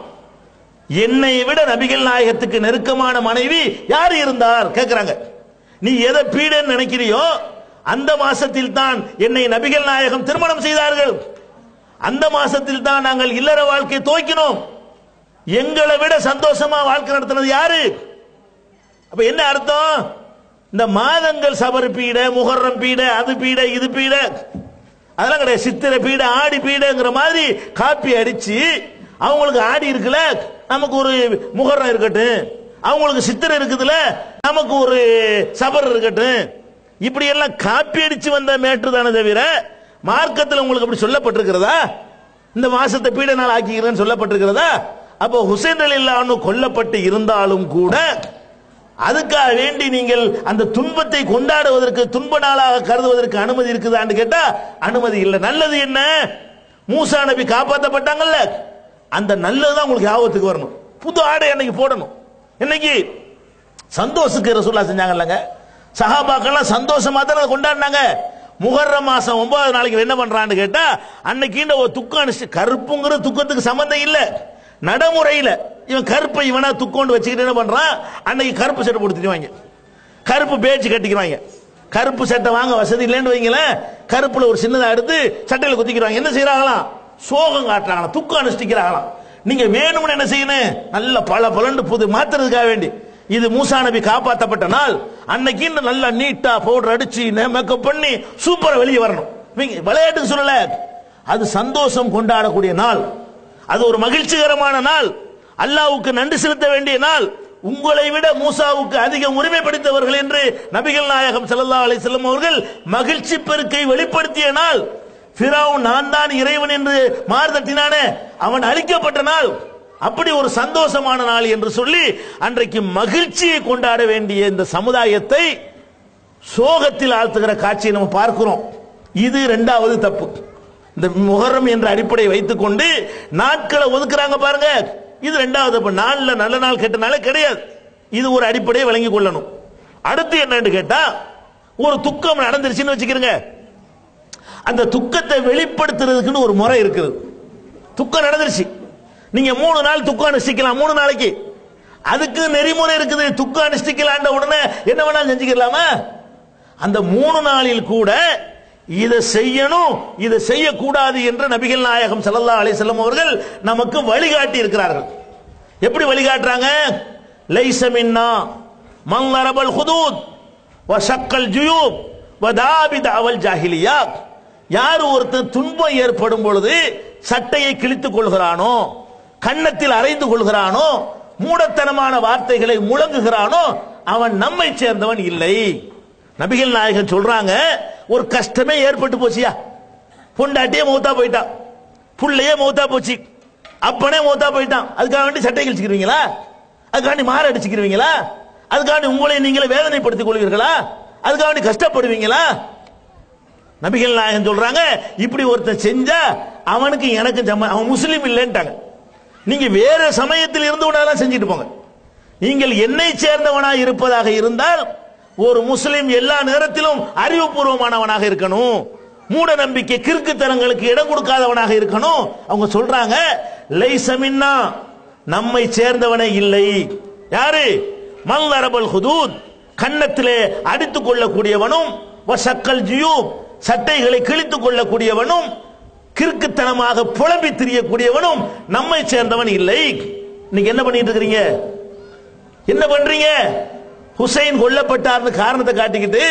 என்னை விட நபிகள் நாயகத்துக்கு நெருக்கமான மனைவி யார் இருந்தார் கேட்கிறாங்க. நீ எதை பீடைன்னு நினைக்கிறியோ அந்த மாசத்தில் தான் என்னை நபிகள் நாயகம் திருமணம் செய்தார்கள். அந்த மாசத்தில் தான் நாங்கள் இல்லற வாழ்க்கையை துவக்கினோம். எங்களை விட சந்தோஷமா வாழ்க்கை நடத்தினது யாரு? அப்ப என்ன அர்த்தம்? இந்த மாதங்கள் சபர் பீடை, முஹர்ரம் பீடை, அது பீடை, இது பீடை அதெல்லாம் கிடையாது. சித்திரை பீடை, ஆடி பீடைங்கிற மாதிரி காப்பி அடிச்சு அவங்களுக்கு ஆடி இருக்குல்ல, நமக்கு ஒரு முஹர்ரம் இருக்கட்டும், அவங்களுக்கு சித்திரை இருக்குதுல, நமக்கு ஒரு சபர் இருக்கட்டும், இப்படி எல்லாம் காப்பி அடிச்சு வந்த மேற்று தானே தவிர மார்க்கத்தில் உங்களுக்கு அப்படி சொல்லப்பட்டிருக்கிறதா? இந்த மாசத்தை பீடை நாள் ஆக்கிக்கிறேன்னு சொல்லப்பட்டிருக்கிறதா? அப்போ ஹுசைன் ரலியல்லாஹு அன்ஹு கொல்லப்பட்டு இருந்தாலும் கூட அதுக்காக வேண்டி நீங்கள் அந்த துன்பத்தை கொண்டாடுவதற்கு, துன்ப நாளாக கருதுவதற்கு அனுமதி இருக்குதான்னு கேட்டா அனுமதி இல்லை. நல்லது என்ன? மூசா நபி காப்பாற்றப்பட்டாங்கல்ல, அந்த நல்லதுதான் உங்களுக்கு ஞாபகத்துக்கு வரணும். புது ஆடை அன்னைக்கு போடணும். இன்னைக்கு சந்தோஷத்துக்கு ரசூலுல்லாஹ் செஞ்சாங்கல்லங்க, சஹாபாக்கெல்லாம் சந்தோஷமா தான் கொண்டாடினாங்க. முஹர்ரம் மாசம் 9 நாளைக்கு என்ன பண்றான்னு கேட்டா அன்னைக்கு ஒரு துக்கம் அனுஷ்டி, கருப்புங்கிற துக்கத்துக்கு சம்பந்தம் இல்ல, நடைமுறையில் இவன் கருப்பை இவனா துக்கோண்டு வச்சுக்கிட்டு என்ன பண்றான், அன்னைக்கு கருப்பு சட்டை போட்டுவாங்க, கருப்பு பேச்சு கட்டிக்கிறாங்க. கருப்பு சட்டை வாங்க வசதி இல்லைன்னு வைங்களேன், கருப்புல ஒரு சின்னதா எடுத்து சட்டையில குத்திக்கிறாங்க. என்ன செய்யறாங்களாம்? சோகம் காட்டுறாங்களாம், துக்கம் அனுஷ்டிக்கிறாங்களாம். நீங்க வேணும்னு என்ன செய்யணும்? நல்ல பல பலண்டு புது மாத்துறதுக்காக வேண்டி இது மூசா நபி காப்பாற்றப்பட்ட நாள், அன்னைக்கு நல்லா நீட்டா பவுடர் அடிச்சு மேக்கப் பண்ணி சூப்பரா வெளியே வரணும். விளையாட்டுக்கு சொல்லல, அது சந்தோஷம் கொண்டாடக்கூடிய நாள், அது ஒரு மகிழ்ச்சிகரமான நாள், அல்லாஹ்வுக்கு நன்றி செலுத்த வேண்டிய நாள். உங்களை விட மூசாவுக்கு அதிக உரிமை படைத்தவர்கள் என்று நபிகள் நாயகம் ஸல்லல்லாஹு அலைஹி வஸல்லம் அவர்கள் மகிழ்ச்சி பெருக்கை வெளிப்படுத்திய நாள். ஃபிரௌன் நான் தான் இறைவன் என்று மார்தட்டினானே, அவன் அழிக்கப்பட்ட நாள். அப்படி ஒரு சந்தோஷமான நாள் என்று சொல்லி அன்றைக்கு மகிழ்ச்சியை கொண்டாட வேண்டிய இந்த சமுதாயத்தை சோகத்தில் ஆழ்த்துகிற காட்சியை நம்ம பார்க்கிறோம். இது இரண்டாவது தப்பு. இந்த முஹர்ரம் என்ற அடிப்படையை வைத்துக் கொண்டு நாட்களை ஒதுக்குறாங்க பாருங்க, இது இரண்டாவது தப்பு. நாள்ல நல்ல நாள் கெட்ட நாளே கிடையாது. இது ஒரு அடிப்படையை விளங்கிக் கொள்ளணும். அடுத்து என்னன்னு கேட்டா, ஒரு துக்கம் நடந்துருச்சுன்னு வச்சுக்கிறீங்க, அந்த துக்கத்தை வெளிப்படுத்துறதுக்குன்னு ஒரு முறை இருக்குது. துக்கம் நடந்துருச்சு, நீங்க 3 நாள் துக்கம் அனுஷ்டிக்கலாம், 3 நாளைக்கு அதுக்கு நெறிமுறை இருக்குது. துக்கம் அனுஷ்டிக்கலான்ற உடனே என்ன வேணாலும் செஞ்சுக்கலாமா? அந்த 3 நாளில் கூட இதை செய்யணும், இதை செய்யக்கூடாது என்று நபிகள் நாயகம் ஸல்லல்லாஹு அலைஹி வஸல்லம் அவர்கள் நமக்கு வழிகாட்டி இருக்கிறார்கள். எப்படி வழிகாட்டுறாங்க? லைஸ மின்னா மன் லரபல் ஹுதூத் வ ஷக்கல் ஜுயூப் வ தாபி தஅவல் ஜாஹிலியா. யார் ஒருத்தர் துன்பம் ஏற்படும் பொழுது சட்டையை கிழித்துக் கொள்கிறானோ, கன்னத்தில் அறைந்து கொள்கிறானோ, மூடத்தனமான வார்த்தைகளை முழங்குகிறானோ, அவன் நம்மை சேர்ந்தவன் இல்லை. நபிகள் நாயகம் சொல்றாங்க, ஒரு கஷ்டமே ஏற்பட்டு போச்சியா, பொண்டாட்டியே மௌத்தா போயிட்டான், புள்ளையே மௌத்தா போச்சு, அப்பனே மௌத்தா போயிட்டான், அதுக்காக வேண்டி சட்டை கிழிச்சுக்கிறீங்களா? அதுக்காண்டி மாற அடிச்சுக்கிறீங்களா? அதுக்காண்டி உங்களை நீங்களே வேதனைப்படுத்திக் கொள்வீர்களா? அதுக்காண்டி கஷ்டப்படுவீங்களா? நபிகள் நாயகம் சொல்றாங்க, இப்படி ஒருத்தன் செஞ்சா அவனுக்கு எனக்கு அவன் முஸ்லீம் இல்லைன்ட்டாங்க. நீங்க வேற சமயத்தில் இருந்து உடனே செஞ்சுட்டு போங்க. நீங்கள் என்னை சேர்ந்தவனாக இருப்பதாக இருந்தால் ஒரு முஸ்லிம் எல்லா நேரத்திலும் அறிவுபூர்வமானவனாக இருக்கணும், மூட நம்பிக்கை கிறுக்குத்தனங்களுக்கு இடம் கொடுக்காதவனாக இருக்கணும். அவங்க சொல்றாங்க, லைஸ மின்னா, நம்மை சேர்ந்தவனே இல்லை. யாரு? மல்தரபல் ஹுதூத், கன்னத்திலே அடித்துக் கொள்ளக்கூடியவனும், வசக்கல் ஜியூப், சட்டைகளை கிழித்துக் கொள்ளக்கூடியவனும், கிறுக்குத்தனமாக புலம்பி திரியக்கூடியவனும் நம்மை சேர்ந்தவன் இல்லை. நீங்க என்ன பண்ணிட்டு இருக்கிறீங்க? என்ன பண்றீங்க? ஹுசைன் கொல்லப்பட்டார்னு காரணத்தை காட்டிக்கிட்டு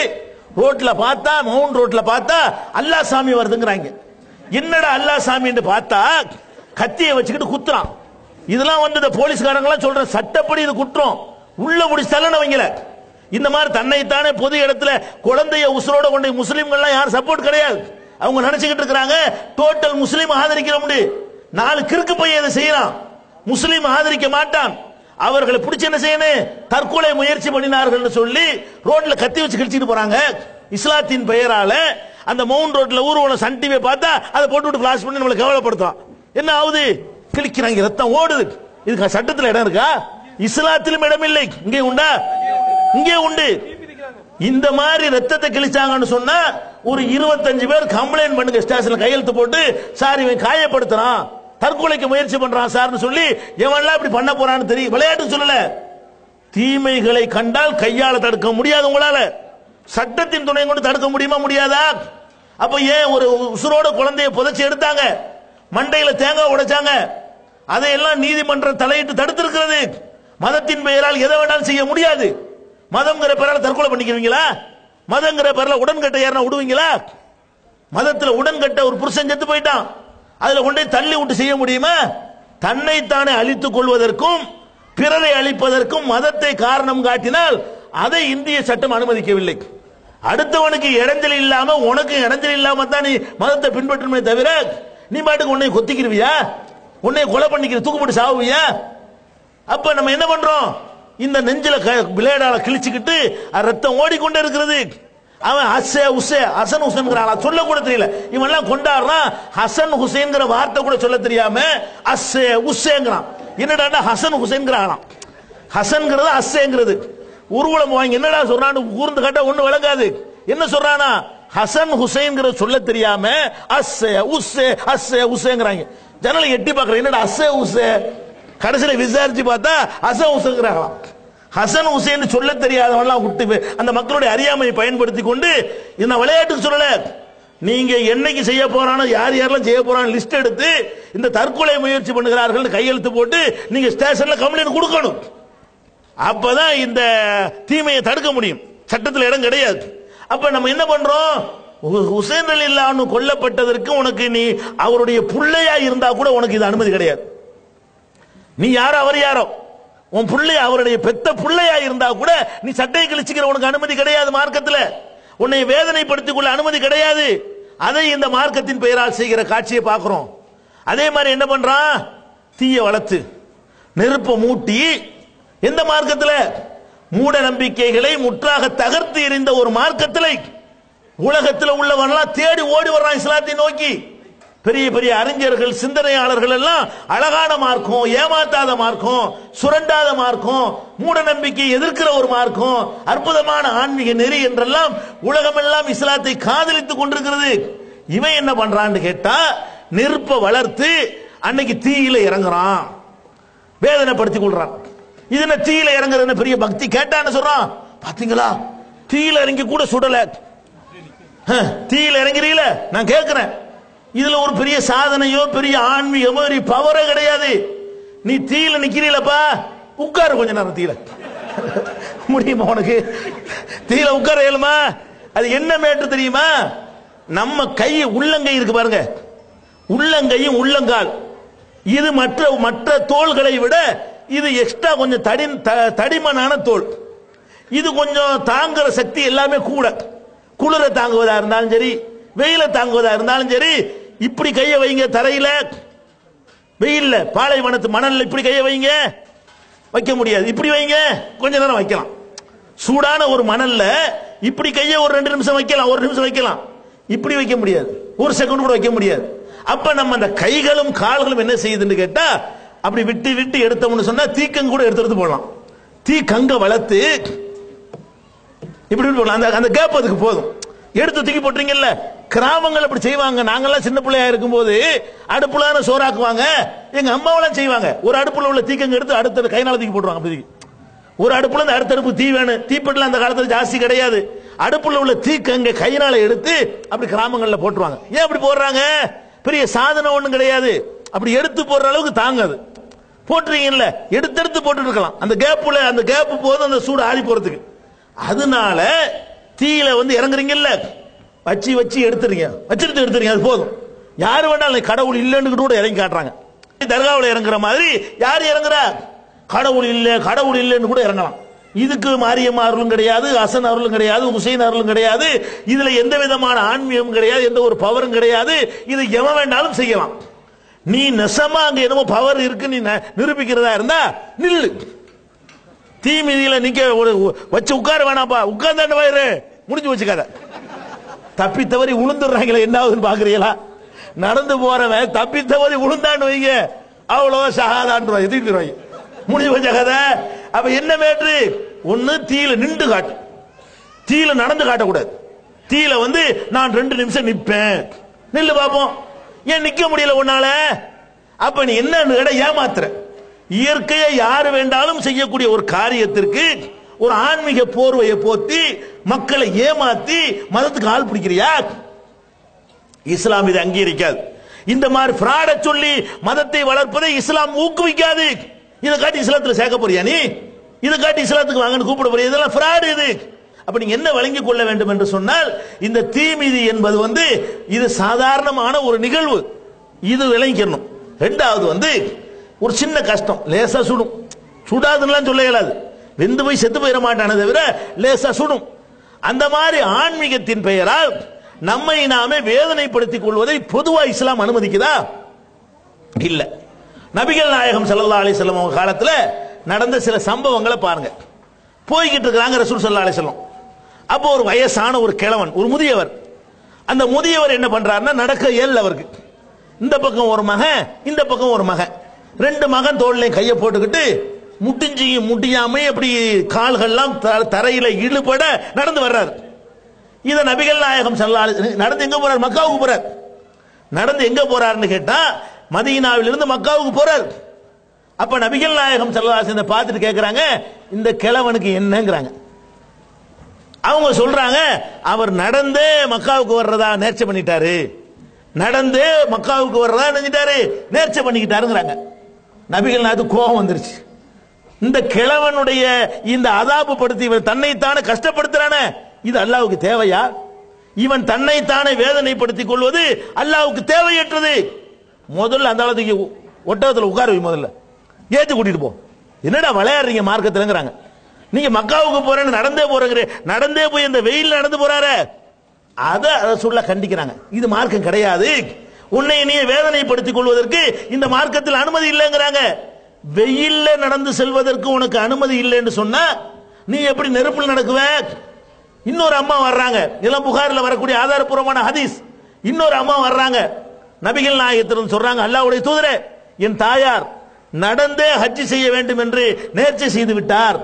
ரோட்ல பார்த்தா, மவுண்ட் ரோட்ல பார்த்தா அல்லாஹ் சாமி வருதுங்கிறாங்க. என்னடா அல்லாஹ் சாமின்னு பார்த்தா கத்தியை வச்சுக்கிட்டு குத்துறான். இதெல்லாம் வந்து போலீஸ்காரங்களாம் சொல்ற சட்டப்படி இது குற்றம், உள்ள முடிச்சாலும் வைங்கல. இந்த மாதிரி தன்னைத்தானே பொது இடத்துல குழந்தைய உசுரோட கொண்ட முஸ்லீம்கள்லாம் யாரும் சப்போர்ட் கிடையாது. அவங்க நினைச்சுக்கிட்டு இருக்கிறாங்க டோட்டல் முஸ்லீம் ஆதரிக்கிறோம். 4 கிறுக்கு பையன் இதை செய்யலாம், முஸ்லீம் ஆதரிக்க மாட்டான். அவர்களை பிடிச்சு என்ன செய்யணும்? தற்கொலை முயற்சி பண்ணினார்கள் சொல்லி ரோட்ல கத்தி வச்சு கிழிச்சிட்டு போறாங்க. இஸ்லாத்தின் பெயரால அந்த மவுண்ட் ரோட்ல ஊர்வலம் சன் டிவியை பார்த்தா அதை போட்டு பிளாஷ் பண்ணி நம்மளை கேவலப்படுத்தும். என்ன ஆகுது? கிழிக்கிறாங்க, ரத்தம் ஓடுது. இதுக்கு சட்டத்தில் இடம் இருக்கா? இஸ்லாத்திலும் இடம் இல்லை. இங்கே உண்டா? இங்கே உண்டு. இந்த மாதிரி ரத்தத்தை கிழிச்சாங்கன்னு சொன்னா ஒரு 25 பேர் கம்ப்ளைண்ட் பண்ணுங்க, ஸ்டேஷன்ல கையெழுத்து போட்டு, சார் இவன் காயப்படுத்துறான், தற்கொலைக்கு முயற்சி பண்றான் சார்னு சொல்லி, எவன்லாம் இப்படி பண்ண போறான்னு தெரியும். விளையாட்டு சொல்லல, தீமைகளை கண்டால் கையால தடுக்க முடியாது. உங்களால சட்டத்தின் துணை கொண்டு தடுக்க முடியுமா? முடியாதா? அப்ப ஏன் ஒரு உசுரோட குழந்தைய புதைச்சி எடுத்தாங்க, மண்டையில தேங்காய் உடைச்சாங்க, அதையெல்லாம் நீதிமன்றம் தலையிட்டு தடுத்திருக்கிறது. மதத்தின் பெயரால் எதை வேணாலும் செய்ய முடியாது. மதம்ங்கிற பெயரால் தற்கொலை பண்ணிக்கிறீங்களா? மதங்கிற பெயரால் உடன்கட்டை யாரா விடுவீங்களா? மதத்தில் உடன்கட்ட ஒரு புருஷன் செத்து போயிட்டான், அதுல கொண்டே தள்ளி விட்டு செய்ய முடியுமா? தன்னைத்தானே அழித்துக் கொள்வதற்கும் பிறரை அழிப்பதற்கும் மதத்தை காரணம் காட்டினால் அதை இந்திய சட்டம் அனுமதிக்கவில்லை. அடுத்தவனுக்கு இடைஞ்சல் இல்லாம உனக்கு இடைஞ்சல் இல்லாம தான் நீ மதத்தை பின்பற்றணுமே தவிர, நீ பாட்டுக்கு உன்னை கொத்திக்கிருவியா, உன்னை கொலை பண்ணிக்கிற, தூக்கு போட்டு சாவுவியா? அப்ப நம்ம என்ன பண்றோம்? இந்த நெஞ்சில பிளேடால கிழிச்சுக்கிட்டு ரத்தம் ஓடிக்கொண்டே இருக்கிறது. அவன் ஹசன் ஹுசைன் சொல்ல கூட தெரியல. இவன் எல்லாம் கொண்டாடுறான், ஹசன் ஹுசைன் வார்த்தை கூட சொல்ல தெரியாம அஸ்ஸே உஸ்ஸேங்கிறான். என்னடா ஹசன் ஹுசைன்கிறான்? ஹசன்ங்கிறது அஸ்ஸேங்கிறது. ஊர்வலம் வாங்கி என்னடா சொல்றான்னு கூர்ந்து கட்ட ஒண்ணு விளங்காது. என்ன சொல்றானா? ஹசன் ஹுசைன் சொல்ல தெரியாம அஸ்ஸே உஸ்ஸே அஸ்ஸே உஸ்ஸேங்கிறாங்க. ஜனல எட்டி பார்க்கற, என்னடா அஸ்ஸே உஸ்ஸே? கடைசியில் விசாரிச்சு பார்த்தா ஹசன் ஹுசைன்கிறாங்களாம். ஹசன் ஹுசைன் சொல்ல தெரியாதவெல்லாம் விட்டு அந்த மக்களுடைய அறியாமையை பயன்படுத்தி கொண்டு, இந்த விளையாட்டுக்கு சொல்லல, நீங்க என்னைக்கு செய்ய போறானோ, யார் யாரெல்லாம் செய்ய போறான்னு லிஸ்ட் எடுத்து இந்த தற்கொலை முயற்சி பண்ணுகிறார்கள் கையெழுத்து போட்டு நீங்க ஸ்டேஷன்ல கம்ப்ளைண்ட் கொடுக்கணும். அப்பதான் இந்த தீமையை தடுக்க முடியும். சட்டத்தில் இடம் கிடையாது. அப்ப நம்ம என்ன பண்றோம்? ஹுசைன் ரலியல்லாஹு அன்ஹு கொல்லப்பட்டதற்கு உனக்கு நீ அவருடைய பிள்ளையா இருந்தா கூட உனக்கு இது அனுமதி கிடையாது. நீ யாரோ அவர் யாரோ, உன் பிள்ளை அவருடைய பெத்த பிள்ளையா இருந்தா கூட நீ சட்டையை கிழிச்சுக்கிற உனக்கு அனுமதி கிடையாது. மார்க்கத்தில் உன்னை வேதனைப்படுத்திக் கொள்ள அனுமதி கிடையாது. அதை இந்த மார்க்கத்தின் பெயரால் செய்கிற காட்சியை பார்க்கிறோம். அதே மாதிரி என்ன பண்றான்? தீய வளர்த்து நெருப்ப மூட்டி, எந்த மார்க்கத்தில்? மூட நம்பிக்கைகளை முற்றாக தகர்த்து எறிந்த ஒரு மார்க்கத்தில் உலகத்தில் உள்ளவர்களாம் தேடி ஓடி வர்றான் இஸ்லாத்தை நோக்கி. பெரிய பெரிய அறிஞர்கள், சிந்தனையாளர்கள் எல்லாம் அழகான மார்க்கம், ஏமாத்தாத மார்க்கம், சுரண்டாத மார்க்கம், மூட நம்பிக்கை எதிர்க்கிற ஒரு மார்க்கம், அற்புதமான ஆன்மீக நெறி என்றெல்லாம் உலகமெல்லாம் இஸ்லாத்தை காதலித்துக் கொண்டிருக்கிறது. இவன் என்ன பண்றான்னு கேட்டா, நெருப்ப வளர்த்து அன்னைக்கு தீயில இறங்குறான், வேதனைப்படுத்திக் கொள்றான். இது என்ன தீயில இறங்குறது பெரிய பக்தி? கேட்டான்னு சொல்றான். பாத்தீங்களா, தீயில இறங்கி கூட சுடல, தீயில இறங்குறீல, நான் கேட்கிறேன், இதுல ஒரு பெரிய சாதனையோ பெரிய ஆன்மீகமோ பவரோ கிடையாது. நீ தீயில நிக்கிறீலப்பா, உட்காரு கொஞ்ச நேரம் தீயில. முடியுமா உனக்கு? தீயில உட்கார இயலுமா? அது என்ன மேட்டு தெரியுமா? நம்ம கை உள்ளங்கை இருக்கு பாருங்க, உள்ளங்கையும் உள்ளங்கால், இது மற்ற தோள்களை விட இது எக்ஸ்ட்ரா கொஞ்சம் தடிமனான தோல். இது கொஞ்சம் தாங்குற சக்தி எல்லாமே கூட. குளிர தாங்குவதா இருந்தாலும் சரி, வெயில தாங்குவதா இருந்தாலும் சரி, இப்படி கைய வைங்க தரையில, வெயில்ல பாலைவனத்து மணல்ல இப்படி கைய வைங்க, வைக்க முடியாது. இப்படி வைங்க, கொஞ்ச நேரம் வைக்கலாம். சூடான ஒரு மணல்ல இப்படி கையை ஒரு 2 நிமிஷம் வைக்கலாம், 1 நிமிஷம் வைக்கலாம், இப்படி வைக்க முடியாது, 1 செகண்ட் கூட வைக்க முடியாது. அப்ப நம்ம அந்த கைகளும் கால்களும் என்ன செய்யுதுன்னு கேட்டா, அப்படி விட்டு விட்டு எடுத்தோம்னு சொன்னா தீக்கங்க கூட எடுத்து போடலாம். தீ கங்க வளர்த்து இப்படி போடலாம். அந்த கேப் அதுக்கு போதும். எடுத்து தூக்கி போட்டுறீங்கல்ல. கிராமங்கள் அப்படி செய்வாங்க. நாங்கெல்லாம் சின்ன பிள்ளையா இருக்கும்போது அடுப்புலான சோறாக்குவாங்க. எங்க அம்மாவெல்லாம் செய்வாங்க. ஒரு அடுப்புல உள்ள தீக்கங்க எடுத்து அடுத்த கைனால தூக்கி போட்டுருவாங்க. அப்படி ஒரு அடுப்புல இருந்து அடுத்த அடுப்பு தீ வேணும். தீப்பெட்டில அந்த காலத்துல ஜாஸ்தி கிடையாது. அடுப்புல உள்ள தீக்கங்க கையினால எடுத்து அப்படி கிராமங்கள்ல போட்டுருவாங்க. ஏன் அப்படி போடுறாங்க? பெரிய சாதனம் ஒண்ணும் கிடையாது. அப்படி எடுத்து போடுற அளவுக்கு தாங்காது. போட்டுறீங்கல்ல, எடுத்து போட்டு இருக்கலாம். அந்த கேப் போதும் அந்த சூடு ஆறி போறதுக்கு. அதனால தீயில இறங்குறீங்கல்ல, வச்சு எடுத்துறீங்க, எடுத்துறீங்க, அது போதும். யாரு வேணாலும் கடவுள் இல்லைன்னு கூட இறங்கி காட்டுறாங்க. தர்காவில் இறங்குற மாதிரி யாரு இறங்குறா? கடவுள் இல்லைன்னு கூட இறங்கலாம். இதுக்கு மாரியம்மா அருளும் கிடையாது, ஹசன் அருளும் கிடையாது, ஹுசைன் அருளும் கிடையாது. இதுல எந்த விதமான ஆன்மீகம் கிடையாது, எந்த ஒரு பவரும் கிடையாது. இது எவன் வேண்டாலும் செய்யலாம். நீ நெசமா அங்க என்னமோ பவர் இருக்கு நீ நிரூபிக்கிறதா இருந்தா நில்லு. தீ மீதியில நிக்க வச்சு உட்கார வேணாப்பா, உட்கார்ந்தாண்டு வயிறு முடிஞ்சு வச்சுக்காத. தப்பி தவறி உளுந்துடுறாங்களே, என்ன ஆகுதுன்னு பாக்குறீங்களா? நடந்து போறவன் தப்பி தவறி உளுந்தாண்டு வைங்க, அவ்வளவு ஷஹாதான்னு எதிர்த்துருவாங்க. முடிஞ்சு வச்ச கதை. அப்ப என்ன மேட்ரு? ஒண்ணு தீயில நின்று காட்டு, தீயில நடந்து காட்டக்கூடாது. தீயில நான் 2 நிமிஷம் நிப்பேன், நில்லு பாப்போம். ஏன் நிக்க முடியல உன்னால? அப்ப நீ என்ன ஏமாத்துற? இயற்கையை யாரு வேண்டாலும் செய்யக்கூடிய ஒரு காரியத்திற்கு ஒரு ஆன்மீக போர்வையை போத்தி மக்களை ஏமாத்தி மதத்துக்கு ஆள் பிடிக்கிறியா? இஸ்லாம் இதை அங்கீகரிக்காது. இந்த மாதிரி ஃப்ராட சொல்லி மதத்தை வளர்ப்பதை இஸ்லாம் ஊக்குவிக்காது. இதை காட்டி இஸ்லாத்துல சேர்க்க போறியா? நீ இதை காட்டி இஸ்லாத்துக்கு வாங்கன்னு கூப்பிட போறியா? இதெல்லாம் ஃப்ராட். இது அப்ப நீங்க என்ன விளங்கிக் கொள்ள வேண்டும் என்று சொன்னால், இந்த தீமிதி என்பது இது சாதாரணமான ஒரு நிகழ்வு. இது விளங்கிக்கணும். ரெண்டாவது ஒரு சின்ன கஷ்டம், லேசா சுடும். சுடாதுன்னு சொல்ல இயலாது, வெந்து போய் செத்து போயிட மாட்டானே தவிர லேசா சுடும். அந்த மாதிரி ஆன்மீகத்தின் பெயரால் நம்மை நாமே வேதனைப்படுத்திக் கொள்வதை பொதுவா இஸ்லாம் அனுமதிக்குதா? இல்ல. நபிகள் நாயகம் ஸல்லல்லாஹு அலைஹி வஸல்லம் அவங்க காலத்துல நடந்த சில சம்பவங்களை பாருங்க. போய்கிட்டு இருக்காங்க ரசூல் ஸல்லல்லாஹு அலைஹி வஸல்லம். அப்போ ஒரு வயசான ஒரு கிழவன், ஒரு முதியவர். அந்த முதியவர் என்ன பண்றாருன்னா, நடக்க இயல்ல அவருக்கு. இந்த பக்கம் ஒரு மகன், இந்த பக்கம் ஒரு மகன். 2 மகன் தோள்லையும் கையை போட்டுக்கிட்டு முடியாம அப்படி கால்கள்லாம் தரையில இழுபட நடந்து வர்றாரு. இத நபிகள் நாயகம் ஸல்லல்லாஹு அலைஹி வஸல்லம் நடந்து எங்க போறார்? மக்காவுக்கு போறார். நடந்து எங்க போறாருன்னு கேட்டா, மதீனாவிலிருந்து மக்காவுக்கு போறார். அப்ப நபிகள் நாயகம் ஸல்லல்லாஹு அலைஹி வஸல்லம் பார்த்துட்டு கேட்கறாங்க, இந்த கிழவனுக்கு என்னங்கறாங்க. அவங்க சொல்றாங்க, அவர் நடந்தே மக்காவுக்கு வர்றதா நேர்ச்சை பண்ணிட்டாரு, நடந்தே மக்காவுக்கு வர்றதா நினைச்சிட்டாரு, நேர்ச்சை பண்ணிக்கிட்டாருங்கிறாங்க. நபிகள் நாயகத்துக்கு கோபம் வந்துருச்சு. இந்த கிழவனுடைய இந்த அதாபு படுத்தி இவன் தன்னைத்தானே கஷ்டப்படுத்துறானே, இது அல்லாஹ்வுக்கு தேவையா? இவன் தன்னைத்தானே வேதனைப்படுத்திக் கொள்வது அல்லாஹ்வுக்கு தேவையற்றது. முதல்ல அந்த அளவுக்கு ஒட்டகத்தில் உட்கார வை, முதல்ல ஏத்து கூட்டிட்டு போ. என்னடா விளையாடுறீங்க மார்க்கத்துலங்கிறாங்க. நீங்க மக்காவுக்கு போறேன்னு நடந்தே போறீங்க, நடந்தே போய் இந்த வெயில் நடந்து போறாரு, அதை ரசூலுல்லாஹ் கண்டிக்கிறாங்க. இது மார்க்கம் கிடையாது. உன்னை நீ வேதனைப்படுத்திக் கொள்வதற்கு இந்த மார்க்கத்தில் அனுமதி இல்லைங்கிறாங்க. வெயில்ல நடந்து செல்வதற்கு உனக்கு அனுமதி இல்லைன்னு சொன்னா நீ எப்படி நெருப்பில் நடக்குவ? இன்னொரு அம்மா வர்றாங்க, இதெல்லாம் புகாரில் வரக்கூடிய ஆதாரபூர்வமான ஹதீஸ். இன்னொரு அம்மா வர்றாங்க, நபிகள் நாயகத்திடம் சொல்றாங்க, அல்லாஹ்வுடைய தூதரே, என் தாயார் நடந்தே ஹஜ் செய்ய வேண்டும் என்று நேர்ச்சை செய்து விட்டார்,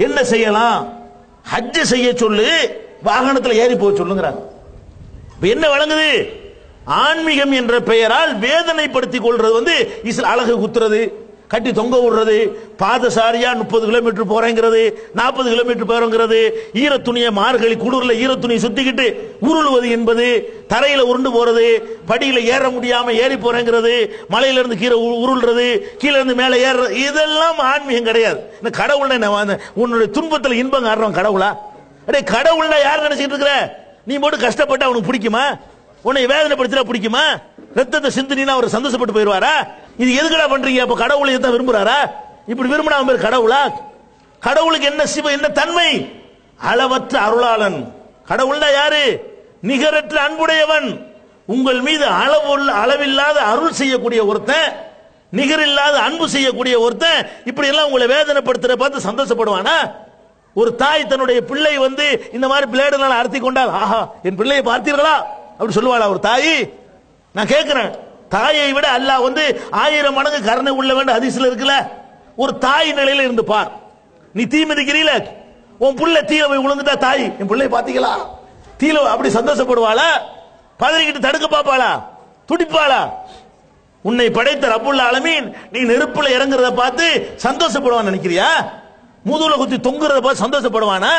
என்ன செய்யலாம்? ஹஜ் செய்ய சொல்லு, வாகனத்தில் ஏறி போக சொல்லுங்கிறாங்க. என்ன வழங்குது? ஆன்மீகம் என்ற பெயரால் வேதனைப்படுத்திக் கொள்றது அழகு குத்துறது, கட்டி தொங்க விடுறது, பாதசாரியா 30 கிலோமீட்டர் போறேங்கிறது, 40 கிலோமீட்டர் போறோங்கிறது, ஈரத்துணியை மார்கழி குளிர்ல ஈரத்துணியை சுத்திக்கிட்டு உருளுவது என்பது, தரையில உருண்டு போறது, படியில ஏற முடியாம ஏறி போறேங்கிறது, மலையில இருந்து கீழே உருள்றது, கீழே இருந்து மேலே ஏறுறது, இதெல்லாம் ஆன்மீகம் கிடையாது. இந்த கடவுள் உன்னுடைய துன்பத்தில் இன்பம் காரணம் கடவுளா? அடே கடவுள்னா யார் நினைச்சிட்டு இருக்கிற? நீ போட்டு கஷ்டப்பட்டு அவனுக்கு பிடிக்குமா? உன்னை வேதனைப்படுத்தினா பிடிக்குமா? ரத்தத்தை சிந்தினா அவர் சந்தோஷப்பட்டு போயிடுவாரா? இது எதுக்கடா பண்றீங்க? அப்ப கடவுளை தான் விரும்புறாரா? இப்படி விரும்பினா அவன் பேர் கடவுளா? கடவுளுக்கு என்ன என்ன தன்மை? அளவற்ற அருளாளன். கடவுள்னா யாரு? நிகரற்ற அன்புடையவன். உங்கள் மீது அளவில்லாத அருள் செய்யக்கூடிய ஒருத்தன், நிகரில்லாத அன்பு செய்யக்கூடிய ஒருத்தன் இப்படி எல்லாம் உங்களை வேதனைப்படுத்துற பார்த்து சந்தோஷப்படுவானா? ஒரு தாய் தன்னுடைய பிள்ளை இந்த மாதிரி பிளேடுனால அறுத்தி கொண்டால், ஆஹா என் பிள்ளையை பார்த்தீர்களா அப்படி சொல்லுவாளா ஒரு தாய்? நான் கேட்கிறேன், தாயை விட அல்லாஹ் 1000 மடங்கு கருணை உள்ள வேண்டும் ஹதீஸ்ல இருக்குல்ல. ஒரு தாய் நிலையில இருந்து பார். நீ தீ மிதிக்கிறீல, உன் புள்ள தீல போய் விழுந்துட்டா தாய் என் பிள்ளையை பாத்தீங்களா தீல அப்படி சந்தோஷப்படுவாளா? பதறிக்கிட்டு தடுக்க பாப்பாளா? துடிப்பாளா? உன்னை படைத்த ரப்புல் ஆலமீன் நீ நெருப்புல இறங்குறத பார்த்து சந்தோஷப்படுவான்னு நினைக்கிறியா? முதுகுல குத்தி தொங்குறத பார்த்து சந்தோஷப்படுவானா?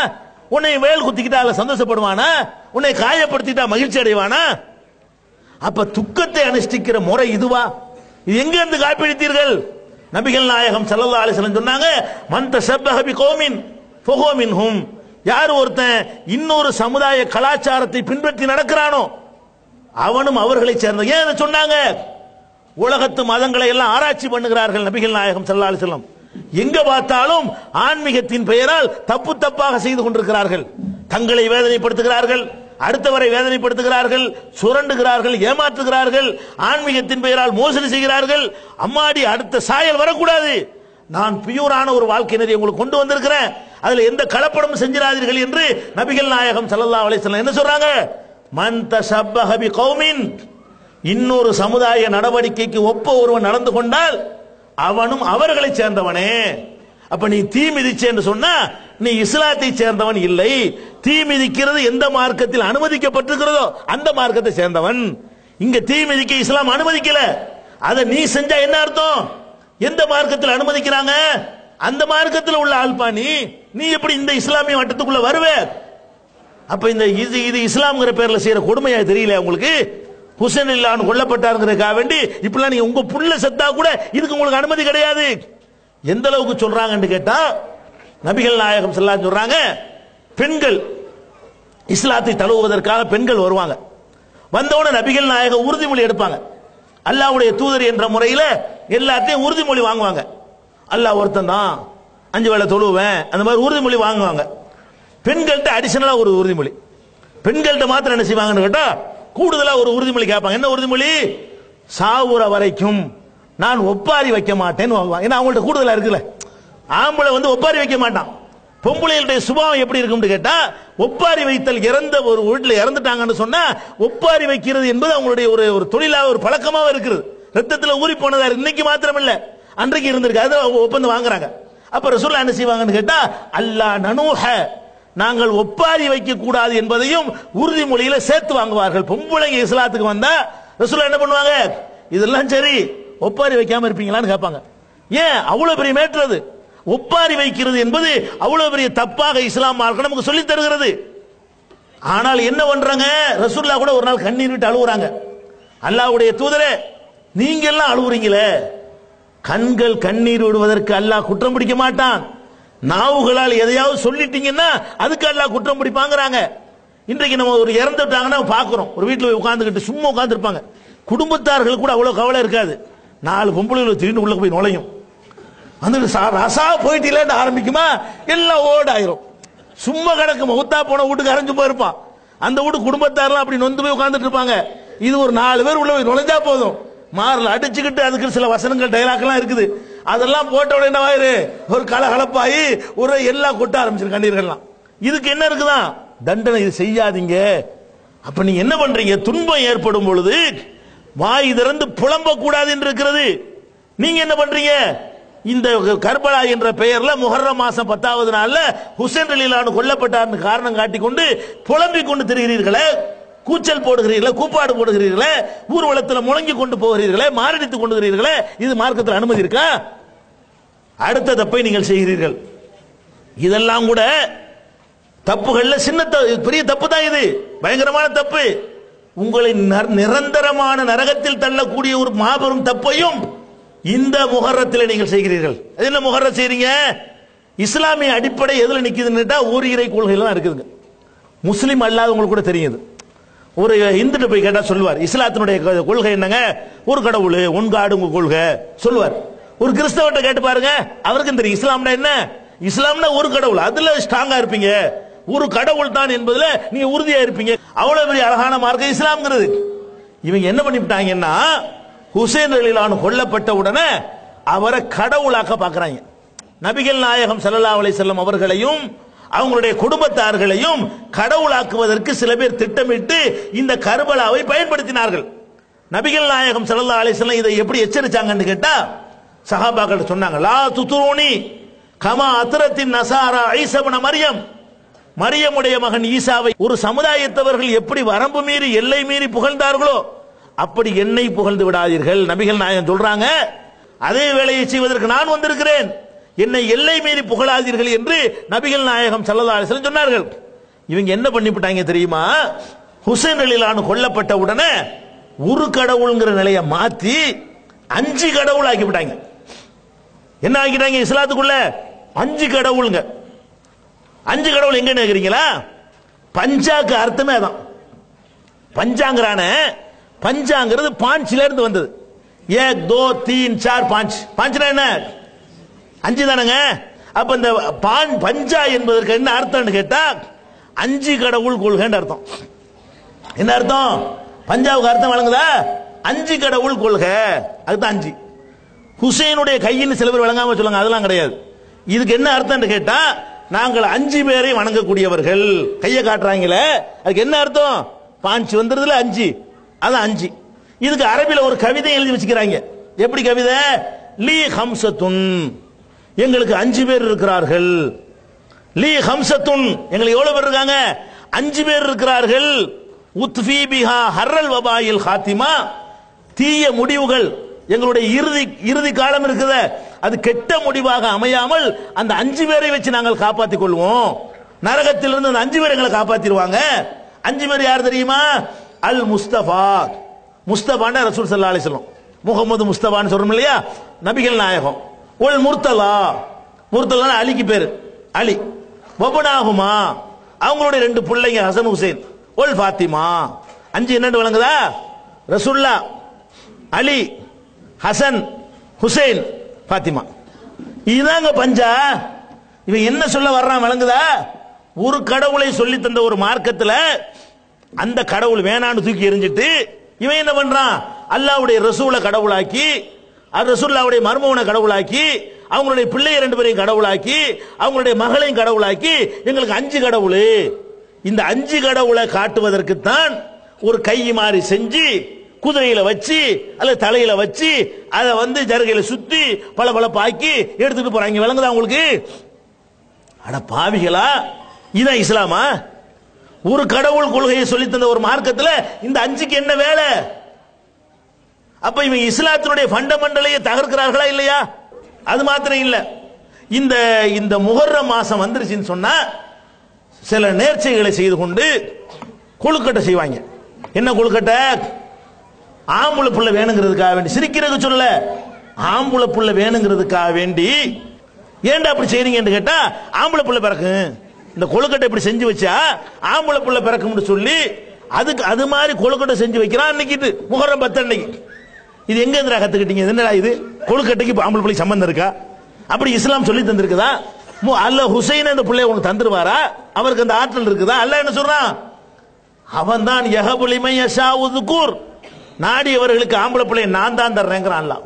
உன்னை வேல் குத்திக்கிட்டா சந்தோஷப்படுவானா? உன்னை காயப்படுத்திட்டா மகிழ்ச்சி அடைவானா? அப்ப துக்கத்தை அனுஷ்டிக்கிற முறை இதுவா? இது எங்க இருந்து காப்பிடித்தீர்கள்? நபிகள் நாயகம் ஸல்லல்லாஹு அலைஹி வஸல்லம் சொன்னாங்க, மன் தஷப்பஹ பிகௌமின் ஃபஹுவ மின்ஹும். யார் ஒருத்தன் இன்னொரு சமுதாய கலாச்சாரத்தை பின்பற்றி நடக்கிறானோ அவனும் அவர்களை சேர்ந்த. ஏன் இதை சொன்னாங்க? உலகத்து மதங்களை எல்லாம் ஆராய்ச்சி பண்ணுகிறார்கள் நபிகள் நாயகம் ஸல்லல்லாஹு அலைஹி வஸல்லம். எங்க பார்த்தாலும் ஆன்மீகத்தின் பெயரால் தப்பு தப்பாக செய்து கொண்டிருக்கிறார்கள். தங்களை வேதனைப்படுத்துகிறார்கள், அடுத்தவரை வேதனைப்படுத்துகிறார்கள், சுரண்டுகிறார்கள், ஏமாற்றுகிறார்கள், ஆன்மீகத்தின் பெயரால் மோசடி செய்கிறார்கள். அம்மாடி அடுத்த சாயல் வரக்கூடாது, நான் பியூரான ஒரு வாழ்க்கை நெறி உங்களுக்கு கொண்டு வந்திருக்கிறேன், அதுல எந்த கலப்படமும் செஞ்சிராதீர்கள் என்று நபிகள் நாயகம் ஸல்லல்லாஹு அலைஹி வஸல்லம் என்ன சொல்றாங்க? மன் தஷப்பஹ பிகௌமின், இன்னொரு சமுதாய நடவடிக்கைக்கு ஒப்ப ஒருவன் நடந்து கொண்டால் அவனும் அவர்களை சேர்ந்தவனே. அப்ப நீ தீ மிதிச்ச என்று சொன்னா நீ இஸ்லாத்தை சேர்ந்தவன் இல்லை. தீ மிதிக்கிறது எந்த மார்க்கத்தில் அனுமதிக்கப்பட்டிருக்கிறதோ அந்த மார்க்கத்தை சேர்ந்தவன். இங்க தீ மிதிக்க இஸ்லாம் அனுமதிக்கல. அதை நீ செஞ்சா என்ன அர்த்தம்? எந்த மார்க்கத்தில் அனுமதிக்கிறாங்க அந்த மார்க்கத்தில் உள்ள ஆள்பா நீ எப்படி இந்த இஸ்லாமிய வட்டத்துக்குள்ள வருவே? அப்ப இந்த இது இஸ்லாம்ங்கிற பேர்ல செய்யற கொடுமையா தெரியல உங்களுக்கு? ஹுசைன் இல்லான்னு கொல்லப்பட்டாருங்கிறதுக்காக வேண்டி இப்பெல்லாம் நீங்க உங்க புள்ள செத்தா கூட இதுக்கு உங்களுக்கு அனுமதி கிடையாது. எந்த அளவுக்கு சொல்றாங்கன்னு கேட்டா, நபிகள் நாயகம் ஸல்லல்லாஹு அலைஹி வஸல்லம் சொல்றாங்க, பெண்கள் இஸ்லாத்தை தழுவுவதற்காக பெண்கள் வருவாங்க. வந்தவுடனே நபிகள் நாயகம் உறுதிமொழி எடுப்பாங்க. அல்லாஹ்வுடைய தூதர் என்ற முறையில் எல்லாத்தையும் உறுதிமொழி வாங்குவாங்க. அல்லாஹ் ஒருத்தன் தான், 5 வேளை தொழுவேன், அந்த மாதிரி உறுதிமொழி வாங்குவாங்க. பெண்கள்கிட்ட அடிஷனலா ஒரு உறுதிமொழி. பெண்கள்கிட்ட மாத்திரம் என்ன செய்வாங்கன்னு கேட்டா கூடுதலா ஒரு உறுதிமொழி கேட்பாங்க. என்ன உறுதிமொழி? சாவுற வரைக்கும் நான் ஒப்பாரி வைக்க மாட்டேன்னு வாங்குவாங்க. ஏன்னா அவங்கள்ட்ட கூடுதலா இருக்குல்ல. ஆம்பளை ஒப்பாரி வைக்க மாட்டான். பொம்பளைகளுடைய சுபாவம் எப்படி இருக்கும்னு கேட்டா, ஒப்பாரி வைத்தல் இறந்த ஒரு வீட்டில் இறந்துட்டாங்கன்னு சொன்னா ஒப்பாரி வைக்கிறது என்பது அவங்களுடைய ஒரு தொழிலாக ஒரு பழக்கமாக இருக்கிறது. ரத்தத்தில் ஊறி போனதா இன்னைக்கு மாத்திரம் இல்ல, அன்றைக்கு இருந்திருக்கு. அதை ஒப்பந்தம் வாங்குறாங்க. அப்ப ரசூலுல்லாஹ் என்ன செய்வாங்கன்னு கேட்டா, அல்லா நனூஹ, நாங்கள் ஒப்பாரி வைக்க கூடாது என்பதையும் உறுதிமொழியில சேர்த்து வாங்குவார்கள். பொம்பளைங்க இஸ்லாத்துக்கு வந்தா ரசூலுல்லாஹ் என்ன பண்ணுவாங்க? இதெல்லாம் சரி, ஒப்பாரி வைக்காம இருப்பீங்களான்னு கேட்பாங்க. ஏன்? அவ்வளவு பெரிய மேற்றது. ஒப்பாரி வைக்கிறது என்பது அவ்வளவு பெரிய தப்பாக இஸ்லாம் மார்க்கம் நமக்கு சொல்லி தருகிறது. ஆனால் என்ன பண்றாங்க? ரசூலுல்லாஹ் கூட ஒரு நாள் கண்ணீர் விட்டு அழுகுறாங்க. அல்லாஹ்வுடைய தூதரே, நீங்க எல்லாம் அழுகுறீங்களே, கண்கள் கண்ணீர் விடுவதற்கு அல்லாஹ் குற்றம் பிடிக்க மாட்டான். நாவுகளால் எதையாவது சொல்லிட்டீங்கன்னா அதுக்கு அல்லாஹ் குற்றம் பிடிப்பாங்கிறாங்க. இன்றைக்கு நம்ம ஒரு இறந்துட்டாங்கன்னா பாக்குறோம், ஒரு வீட்டில் உட்கார்ந்துக்கிட்டு சும்மா உட்கார்ந்துருப்பாங்க. குடும்பத்தார்கள் கூட அவ்வளவு கவலை இருக்காது. 4 பொம்பளைகள் திடீர்னு உள்ள போய் நுழையும். வந்து ரசா போயிட்டீங்கன்னு ஆரம்பிக்குமா, எல்லாம் ஓடாயிரும். சும்மா கிடக்கு மௌத்தா போன வீட்டுக்கு அரைஞ்சு போயிருப்பான். அந்த வீட்டு குடும்பத்தாரெல்லாம் அப்படி நொந்து போய் உட்கார்ந்துட்டு இருப்பாங்க. இது ஒரு 4 பேர் உள்ள போய் நுழைஞ்சா போதும், மாறல அடிச்சுக்கிட்டு அதுக்கு சில வசனங்கள் டைலாக் எல்லாம் இருக்குது. அதெல்லாம் போட்ட உடனே என்னவாயிரு, ஒரு கலகலப்பாயி ஒரு எல்லாம் கொட்ட ஆரம்பிச்சிரு கண்ணீர்கள்லாம். இதுக்கு என்ன இருக்குதான் தண்டனை, இது செய்யாதீங்க. அப்ப நீங்க என்ன பண்றீங்க? துன்பம் ஏற்படும் பொழுது வாய் திறந்து புலம்ப கூடாது என்று இருக்கிறது. நீங்க என்ன பண்றீங்க? இந்த கர்பலா என்ற பெயர்ல முஹர்ரம் மாசம் 10வது நாள்ல ஹுசைன் ரலியல்லாஹு கொல்லப்பட்டார்னு காரணம் காட்டிக் கொண்டு புலம்பிக் கொண்டு திரிகிறீர்களே, கூச்சல் போடுகிறீர்களே, கூப்பாடு போடுகிறீர்களே, ஊர்வலத்தில் முழங்கி கொண்டு போகிறீர்களே, மாரடித்துக் கொண்டு வருகிறீர்களே, இது மார்க்கத்தில் அனுமதி இருக்கா? அடுத்த தப்பை நீங்கள் செய்கிறீர்கள். இதெல்லாம் கூட தப்புகள்ல சின்ன பெரிய தப்பு தான். இது பயங்கரமான தப்பு. உங்களை நிரந்தரமான நரகத்தில் தள்ளக்கூடிய ஒரு மாபெரும் தப்பையும் இந்த முஹர்ரத்தில் நீங்கள் செய்கிறீர்கள். என்ன முஹர்ரம் செய்றீங்க? இஸ்லாமிய அடிப்படை எதுல நிக்குதுன்னு ஊரிரை கொள்கைலாம் இருக்குதுங்க. முஸ்லிம் அல்லாதவங்களுக்கு கூட தெரியுது. ஒரு இந்துட்டு போய் கேட்டா சொல்லுவார், இஸ்லாத்தினுடைய கொள்கை என்னங்க? ஒரு கடவுள், உன் காடு உங்க கொள்கை சொல்லுவார். ஒரு கிறிஸ்தவர்கிட்ட கேட்டு பாருங்க, அவருக்கும் தெரியும் இஸ்லாம்னா என்ன. இஸ்லாம்னா ஒரு கடவுள், அதுல ஸ்ட்ராங்கா இருப்பீங்க. ஒரு கடவுள் தான் என்பதுல நீங்க உறுதியா இருப்பீங்க. அவ்வளவு பெரிய அழகான மார்க்கம் இஸ்லாம்ங்கிறது. இவங்க என்ன பண்ணிவிட்டாங்கன்னா, ஹுசைன் ரலியல்லாஹு கொல்லப்பட்ட உடனே அவரை கடவுளாக்க பார்க்கறாங்க. நபிகள் நாயகம் ஸல்லல்லாஹு அலைஹி வஸல்லம் அவர்களையும் அவங்களுடைய குடும்பத்தார்களையும் கடவுளாக்குவதற்கு சில பேர் திட்டமிட்டு இந்த கர்பலாவை பயன்படுத்தினார்கள். நபிகள் நாயகம் ஸல்லல்லாஹு அலைஹி வஸல்லம் இதை எப்படி எச்சரிச்சாங்கன்னு கேட்டா, சஹாபாக்கள் சொன்னாங்க, லா துத்ரூனி கமா அத்ரத்தின் நசாரா ஈஸா இப்னு மரியம், மரியமுடைய மகன் ஈசாவை ஒரு சமுதாயத்தவர்கள் எப்படி வரம்பு மீறி எல்லை மீறி புகழ்ந்தார்களோ அப்படி என்னை புகழ்ந்து விடாதீர்கள். நபிகள் நாயகம் சொல்றாங்க, அதே வேலையை செய்வதற்கு நான் வந்திருக்கிறேன், என்னை எல்லை மீறி புகழாதீர்கள் என்று நபிகள் நாயகம் ஸல்லல்லாஹு அலைஹி வஸல்லம் சொன்னார்கள். இவங்க என்ன பண்ணிவிட்டாங்க தெரியுமா? ஹுசைன் ரலியல்லாஹு கொல்லப்பட்ட உடனே ஒரு கடவுள்ங்கிற நிலையை மாத்தி 5 கடவுள் ஆக்கிவிட்டாங்க. என்ன ஆக்கிட்டாங்க? இஸ்லாத்துக்குள்ள 5 கடவுளுங்க. 5 கடவுள் எங்க நினைக்கிறீங்களா? பஞ்சாக்கு அர்த்தமே அதான். பஞ்சாங்கிறான, பஞ்சாங்கிறது பாஞ்சில இருந்து வந்தது. 1 2 3 4 5. பாஞ்சுனா என்ன? 5 தானங்க. அப்ப இந்த பஞ்சா என்பதற்கு என்ன அர்த்தம்னு கேட்டா 5 கடவுள் கொள்கைன்னு அர்த்தம். என்ன அர்த்தம்? பஞ்சாவுக்கு அர்த்தம் வழங்குதா? 5 கடவுள் கொள்கை, அதுதான் 5. ஹுசைனுடைய கையின்னு சில பேர் வழங்காம சொல்லுங்க, அதெல்லாம் கிடையாது. இதுக்கு என்ன அர்த்தம் கேட்டா, நாங்கள் 5 பேரை வணங்கக்கூடியவர்கள். கையை காட்டுறாங்களே, அதுக்கு என்ன அர்த்தம்? பாஞ்சு வந்துருதுல 5, அதான் 5. இதுக்கு அரபில ஒரு கவிதை எழுதி வச்சுக்கிறாங்க. எப்படி கவிதை? லீ ஹம்சத்துன், எங்களுக்கு 5 பேர் இருக்கிறார்கள். லீ ஹம்சத்துன், எங்களுக்கு எவ்வளவு பேர் இருக்காங்க? 5 பேர் இருக்கிறார்கள். உத்ஃபி பிஹா ஹர்ரல் வபாயில் ஹாத்திமா, தீய முடிவுகள், எங்களுடைய இறுதி காலம் இருக்குது, அது கெட்ட முடிவாக அமையாமல் அந்த 5 பேரை வச்சு நாங்கள் காப்பாற்றிக் கொள்வோம். நரகத்திலிருந்து அந்த 5 பேர் எங்களை காப்பாத்திடுவாங்க. 5 பேர் யார் தெரியுமா? அல் முஸ்தபா, முஸ்தபான ரசூல் ஸல்லல்லாஹு அலைஹி வஸல்லம், முகமது முஸ்தபான்னு சொல்றோம் இல்லையா, நபிகள் நாயகம். ஒல் முர்த்தலா, முர்த்தலா அலிக்கு பேரு, அலி. வபனாகுமா, அவங்களுடைய 2 பிள்ளைங்க ஹசன் ஹுசைன். ஒல் ஃபாத்திமா, 5 என்னன்னு வழங்குதா? ரசூல்லா, அலி, ஹசன், ஹுசைன், ஃபாத்திமா. இதுதாங்க பஞ்சா. இவன் என்ன சொல்ல வர்றான் வழங்குதா? ஒரு கடவுளை சொல்லி தந்த ஒரு மார்க்கத்தில் அந்த கடவுள் வேணான்னு தூக்கி எறிஞ்சிட்டு இவன் என்ன பண்றான்? அல்லாஹ்வுடைய ரசூலை கடவுளாக்கி, ரசூலுல்லாஹ்வுடைய மர்மவனை கடவுளாக்கி, அவங்களுடைய பிள்ளைய 2 பேரையும் கடவுளாக்கி, அவங்களுடைய மகளையும் கடவுளாக்கி, எங்களுக்கு 5 கடவுள். இந்த 5 கடவுளை காட்டுவதற்குத்தான் ஒரு கை மாறி செஞ்சு குதிரையில வச்சு அல்லது தலையில வச்சு அதை ஜருகையில சுத்தி பல பல பாக்கி எடுத்துட்டு போறாங்க. விளங்குதா உங்களுக்கு? அட பாவிகளா, இதான் இஸ்லாமா? ஒரு கடவுள் கொள்கையை சொல்லி தந்த ஒரு மார்க்கத்தில் இந்த 5க்கு என்ன வேலை? அப்ப இவங்க இஸ்லாத்தினுடைய ஃபண்டமெண்டலையே தகர்க்கிறார்களா இல்லையா? அது மாத்திரம் இல்ல, இந்த முஹர்ரம் மாசம் வந்துருச்சுன்னு சொன்னா சில நேர்ச்சைகளை செய்து கொண்டு கொழுக்கட்டை செய்வாங்க. என்ன கொழுக்கட்டை? ஆம்பளை புள்ள வேணுங்கிறதுக்காக வேண்டி, சிரிக்கிறதுக்கு சொல்ல, ஆம்பளை புள்ள வேணுங்கிறதுக்காக வேண்டி. ஏன்டா அப்படி செய்றீங்கன்னு கேட்டா, ஆம்பளை புள்ள பிறக்கும், இந்த கொழுக்கட்டை இப்படி செஞ்சு வச்சா ஆம்பளை புள்ள பிறக்கும்னு சொல்லி அதுக்கு அது மாதிரி கொழுக்கட்டை செஞ்சு வைக்கிறான். அன்னைக்கு முஹர்ரம் 10 அன்னைக்கு. இது எங்க இருந்து கத்துக்கிட்டீங்க? என்னடா இது? கொழுக்கட்டைக்கு ஆம்பளை பிள்ளை சம்பந்தம் இருக்கா? அப்படி இஸ்லாம் சொல்லி தந்திருக்குதா? அல்ல ஹுசைன் அந்த பிள்ளைய உனக்கு தந்துருவாரா? அவருக்கு அந்த ஆற்றல் இருக்குதா? அல்லாஹ் என்ன சொல்றான்? அவன் தான் யஹபுலிமை யஷாஉ ذுகூர், நாடியவர்களுக்கு ஆம்பளை பிள்ளையை நான் தான் தர்றேங்கிறான் அல்லாஹ்.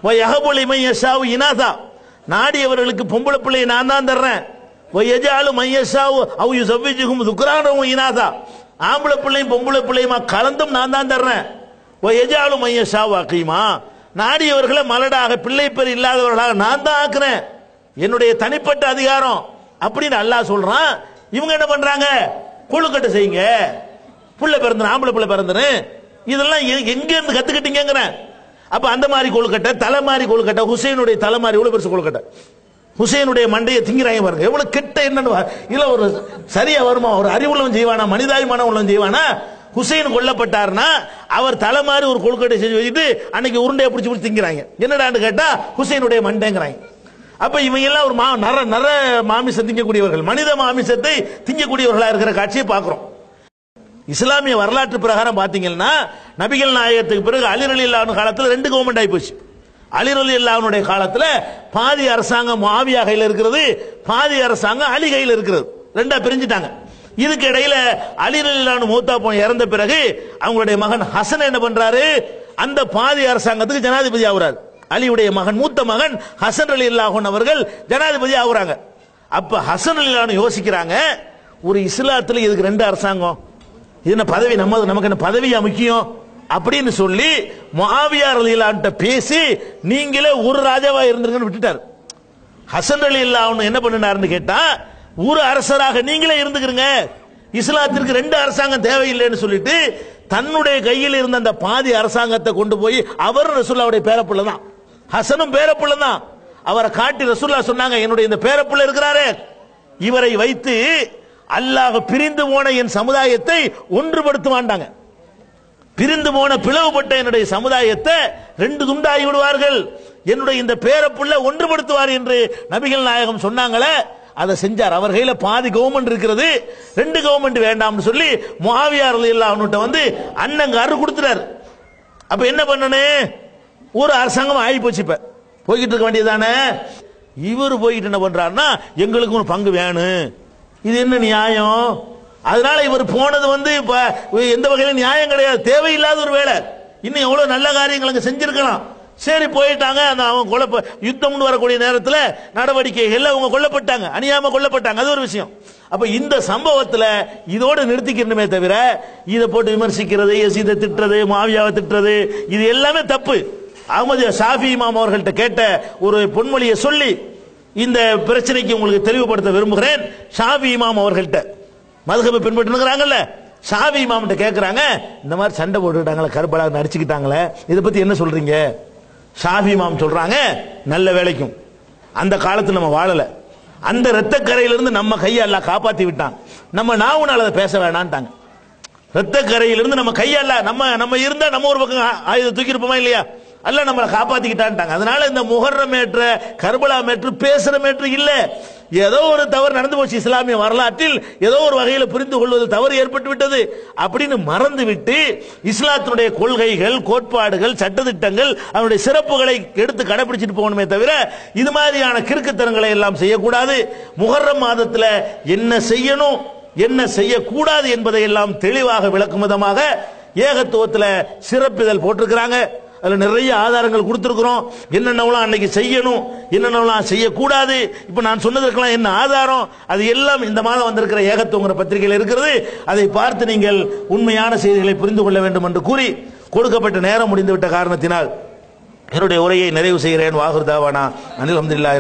வ யஹபுலிமை யஷாஉ இனாதா, நாடியவர்களுக்கு பொம்பளை பிள்ளையை நான் தான் தர்றேன். வ யஜஅலு மை யஷாஉ அவ் யுஸவ்விஜுஹும் ذுக்ரான வ இனாதா, ஆம்பளை பிள்ளையும் பொம்பளை பிள்ளையுமா கலந்தும் நான் தான் தர்றேன். வ யஜஅலு மை யஷாஉ அகீமா, நாடியவர்களை மலடாக பிள்ளை பேர் இல்லாதவர்களாக நான் தான் ஆக்குறேன், என்னுடைய தனிப்பட்ட அதிகாரம் அப்படின்னு அல்லாஹ் சொல்றான். இவங்க என்ன பண்றாங்க? கொழுக்கட்டை செய்யுங்க, புள்ள பிறந்தன, ஆம்பளை புள்ள பிறந்தன, இதெல்லாம் எங்க இருந்து கத்துக்கிட்டீங்க? அப்ப அந்த மாதிரி கொழுக்கட்டை, தலை மாதிரி கொழுக்கட்டை, ஹுசைனுடைய தலை மாதிரி எவ்வளவு பெருசு கொழுக்கட்டை, ஹுசைனுடைய மண்டையை திங்கிறாங்க பாருங்க, எவ்வளவு கெட்ட என்னன்னு. இல்ல ஒரு சரியா வருமா? ஒரு அறிவுள்ளவன் செய்வானா? மனிதாபிமானம் உள்ளவன் செய்வானா? ஹுசைன் கொல்லப்பட்டார்னா அவர் தலை மாதிரி ஒரு கொழுக்கட்டை செஞ்சு வச்சுட்டு அன்னைக்கு உருண்டையை பிடிச்சி பிடிச்சி திங்கிறாங்க. என்னடான்னு கேட்டா ஹுசைனுடைய மண்டைங்கிறாங்க. அப்ப இவங்க எல்லாம் ஒரு நர மாமிசம் திங்கக்கூடியவர்கள், மனித மாமிசத்தை திங்கக்கூடியவர்களா இருக்கிற காட்சியை பார்க்கிறோம். இஸ்லாமிய வரலாற்று பிரகாரம் பாத்தீங்கன்னா நபிகள் நாயகத்துக்கு பிறகு அலி ரலியல்லாஹு அன்ஹு காலத்தில் 2 கவர்மெண்ட் ஆகி போச்சு. அலி ரலியல்லாஹு அன்ஹுடைய காலத்தில் பாதி அரசாங்கம் முஆவியா கையில் இருக்கிறது, பாதி அரசாங்கம் அலி கையில் இருக்கிறது. 2ஆ பிரிஞ்சிட்டாங்க. இதுக்கு இடையில அலி ரலியல்லாஹு அன்ஹு மௌத்தா போய் இறந்த பிறகு அவங்களுடைய மகன் ஹசன் என்ன பண்றாரு? அந்த பாதி அரசாங்கத்துக்கு ஜனாதிபதி ஆகுறாரு. அலியுடைய மகன், மூத்த மகன் ஹசன் ரலியல்லாஹு அன்ஹு அவர்கள் ஜனாதிபதி ஆகுறாங்க. அப்ப ஹசன் ரலியல்லாஹு யோசிக்கிறாங்க, ஒரு இஸ்லாத்துல இதுக்கு ரெண்டு அரசாங்கம், இது என்ன பதவி, நமக்கு என்ன பதவியா முக்கியம் அப்படின்னு சொல்லி முஆவியா ரலியல்லாஹு பேசி நீங்களே ஒரு ராஜாவா இருந்திருங்கன்னு விட்டுட்டார். ஹசன் ரலியல்லாஹு என்ன பண்ணினாருன்னு கேட்டா, ஒரு அரசராக நீங்களே இருந்துக்கிறீங்க, இஸ்லாத்திற்கு ரெண்டு அரசாங்கம் தேவையில்லைன்னு சொல்லிட்டு தன்னுடைய கையில் இருந்த அந்த பாதி அரசாங்கத்தை கொண்டு போய், அவர் ரசூலுல்லாஹ்வுடைய பேரப்புள்ள தான், ஹசனும் பேரப்புள்ள தான், அவரை காட்டி ரசூலுல்லாஹ் சொன்னாங்க, என்னுடைய இந்த பேரப்புள்ள இருக்கிறாரே இவரை வைத்து அல்லாஹ் பிரிந்து போன என் சமுதாயத்தை ஒன்றுபடுத்துவாண்டாங்க. பிரிந்து போன பிளவுபட்ட என்னுடைய சமுதாயத்தை ரெண்டு துண்டாகி விடுவார்கள், என்னுடைய இந்த பேரப்புள்ள ஒன்றுபடுத்துவார் என்று நபிகள் நாயகம் சொன்னாங்களே, அதை செஞ்சார். அவர் கையில பாதி கவர்மெண்ட் இருக்கிறது, ரெண்டு கவர்மெண்ட் வேண்டாம்னு சொல்லி முஆவியா ரலியல்லாஹு அன்ஹு வந்து அண்ணங்காரு கொடுத்துறாரு. அப்ப என்ன பண்ணனே, ஒரு அரசாங்கம் ஆகி போச்சு. இப்ப போய்கிட்டு இருக்க வேண்டியதானே. இவர் போய்கிட்டு என்ன பண்றாருன்னா, எங்களுக்கு ஒரு பங்கு வேணும், இது என்ன நியாயம்? அதனால இவர் போனது வந்து எந்த வகையில நியாயம் கிடையாது, தேவையில்லாத ஒரு வேலை. இன்னும் எவ்வளவு நல்ல காரியங்கள் அங்க செஞ்சிருக்கலாம். சரி போயிட்டாங்க. அந்த அவங்க யுத்தம்னு வரக்கூடிய நேரத்தில் நடவடிக்கைகள் அவங்க கொல்லப்பட்டாங்க, அநியாயமா கொல்லப்பட்டாங்க, அது ஒரு விஷயம். அப்ப இந்த சம்பவத்தில் இதோடு நிறுத்திக்கணுமே தவிர இதை போட்டு விமர்சிக்கிறது, யசீதை திட்டுறது, முஆவியாவை திட்டுறது, இது எல்லாமே தப்பு. அஹ்மது ஷாஃபி இமாம் அவர்கள்ட்ட கேட்ட ஒரு பொன்மொழியை சொல்லி இந்த பிரச்சனைக்கு உங்களுக்கு தெளிவுபடுத்த விரும்புகிறேன். ஷாஃபி இமாம் அவர்கள்ட்ட மதுஹபை பின்பற்றுகிறாங்கல்ல, ஷாஃபி இமாம்கிட்ட கேட்கிறாங்க, இந்த மாதிரி சண்டை போட்டுக்கிட்டாங்களே, கர்பலா நடிச்சுக்கிட்டாங்களே, இதை பத்தி என்ன சொல்றீங்க? ஷாஃபி இமாம் சொல்றாங்க, நல்ல வேலைக்கும் அந்த காலத்துல நம்ம வாழல, அந்த இரத்த கரையிலிருந்து நம்ம கையை அல்லாஹ் காப்பாத்தி விட்டான், நம்ம நாவுனால அதை பேச வேணான்ட்டாங்க. இரத்த கரையிலிருந்து நம்ம கையால நம்ம இருந்தா நம்ம ஒரு பக்கம் ஆயுதம் தூக்கி இருப்போமா இல்லையா, அல்லாஹ் நம்மளை காப்பாத்திக்கிட்டான்ட்டாங்க. அதனால இந்த முஹர்ரம் மேற்று, கர்பலா மேற்று பேசுற மேற்று இல்ல, ஏதோ ஒரு தவறு நடந்து போச்சு, இஸ்லாமிய வரலாற்றில் ஏதோ ஒரு வகையில் புரிந்து கொள்வது தவறு ஏற்பட்டு விட்டது அப்படின்னு மறந்து விட்டு இஸ்லாத்தினுடைய கொள்கைகள், கோட்பாடுகள், சட்டதிட்டங்கள், அவனுடைய சிறப்புகளை எடுத்து கடைபிடிச்சிட்டு போகணுமே தவிர இது மாதிரியான கிறுக்குத்தனங்களை எல்லாம் செய்யக்கூடாது. முஹர்ரம் மாதத்தில் என்ன செய்யணும், என்ன செய்யக்கூடாது என்பதை எல்லாம் தெளிவாக விளக்கும் விதமாக ஏகத்துவத்தில் சிறப்பிதழ் போட்டிருக்கிறாங்க. அதுல நிறைய ஆதாரங்கள் கொடுத்திருக்கிறோம், என்னென்னலாம் அன்னைக்கு செய்யணும், என்னென்னலாம் செய்யக்கூடாது, இப்ப நான் சொன்னதற்கெல்லாம் என்ன ஆதாரம், அது எல்லாம் இந்த மாதம் வந்திருக்கிற ஏகத்துவங்கிற பத்திரிகையில் இருக்கிறது. அதை பார்த்து நீங்கள் உண்மையான செய்திகளை புரிந்து கொள்ள வேண்டும் என்று கூறி, கொடுக்கப்பட்ட நேரம் முடிந்துவிட்ட காரணத்தினால் என்னுடைய உரையை நிறைவு செய்கிறேன். வாஹிர் தாவானா அனில் அல்ஹம்துலில்லாஹி.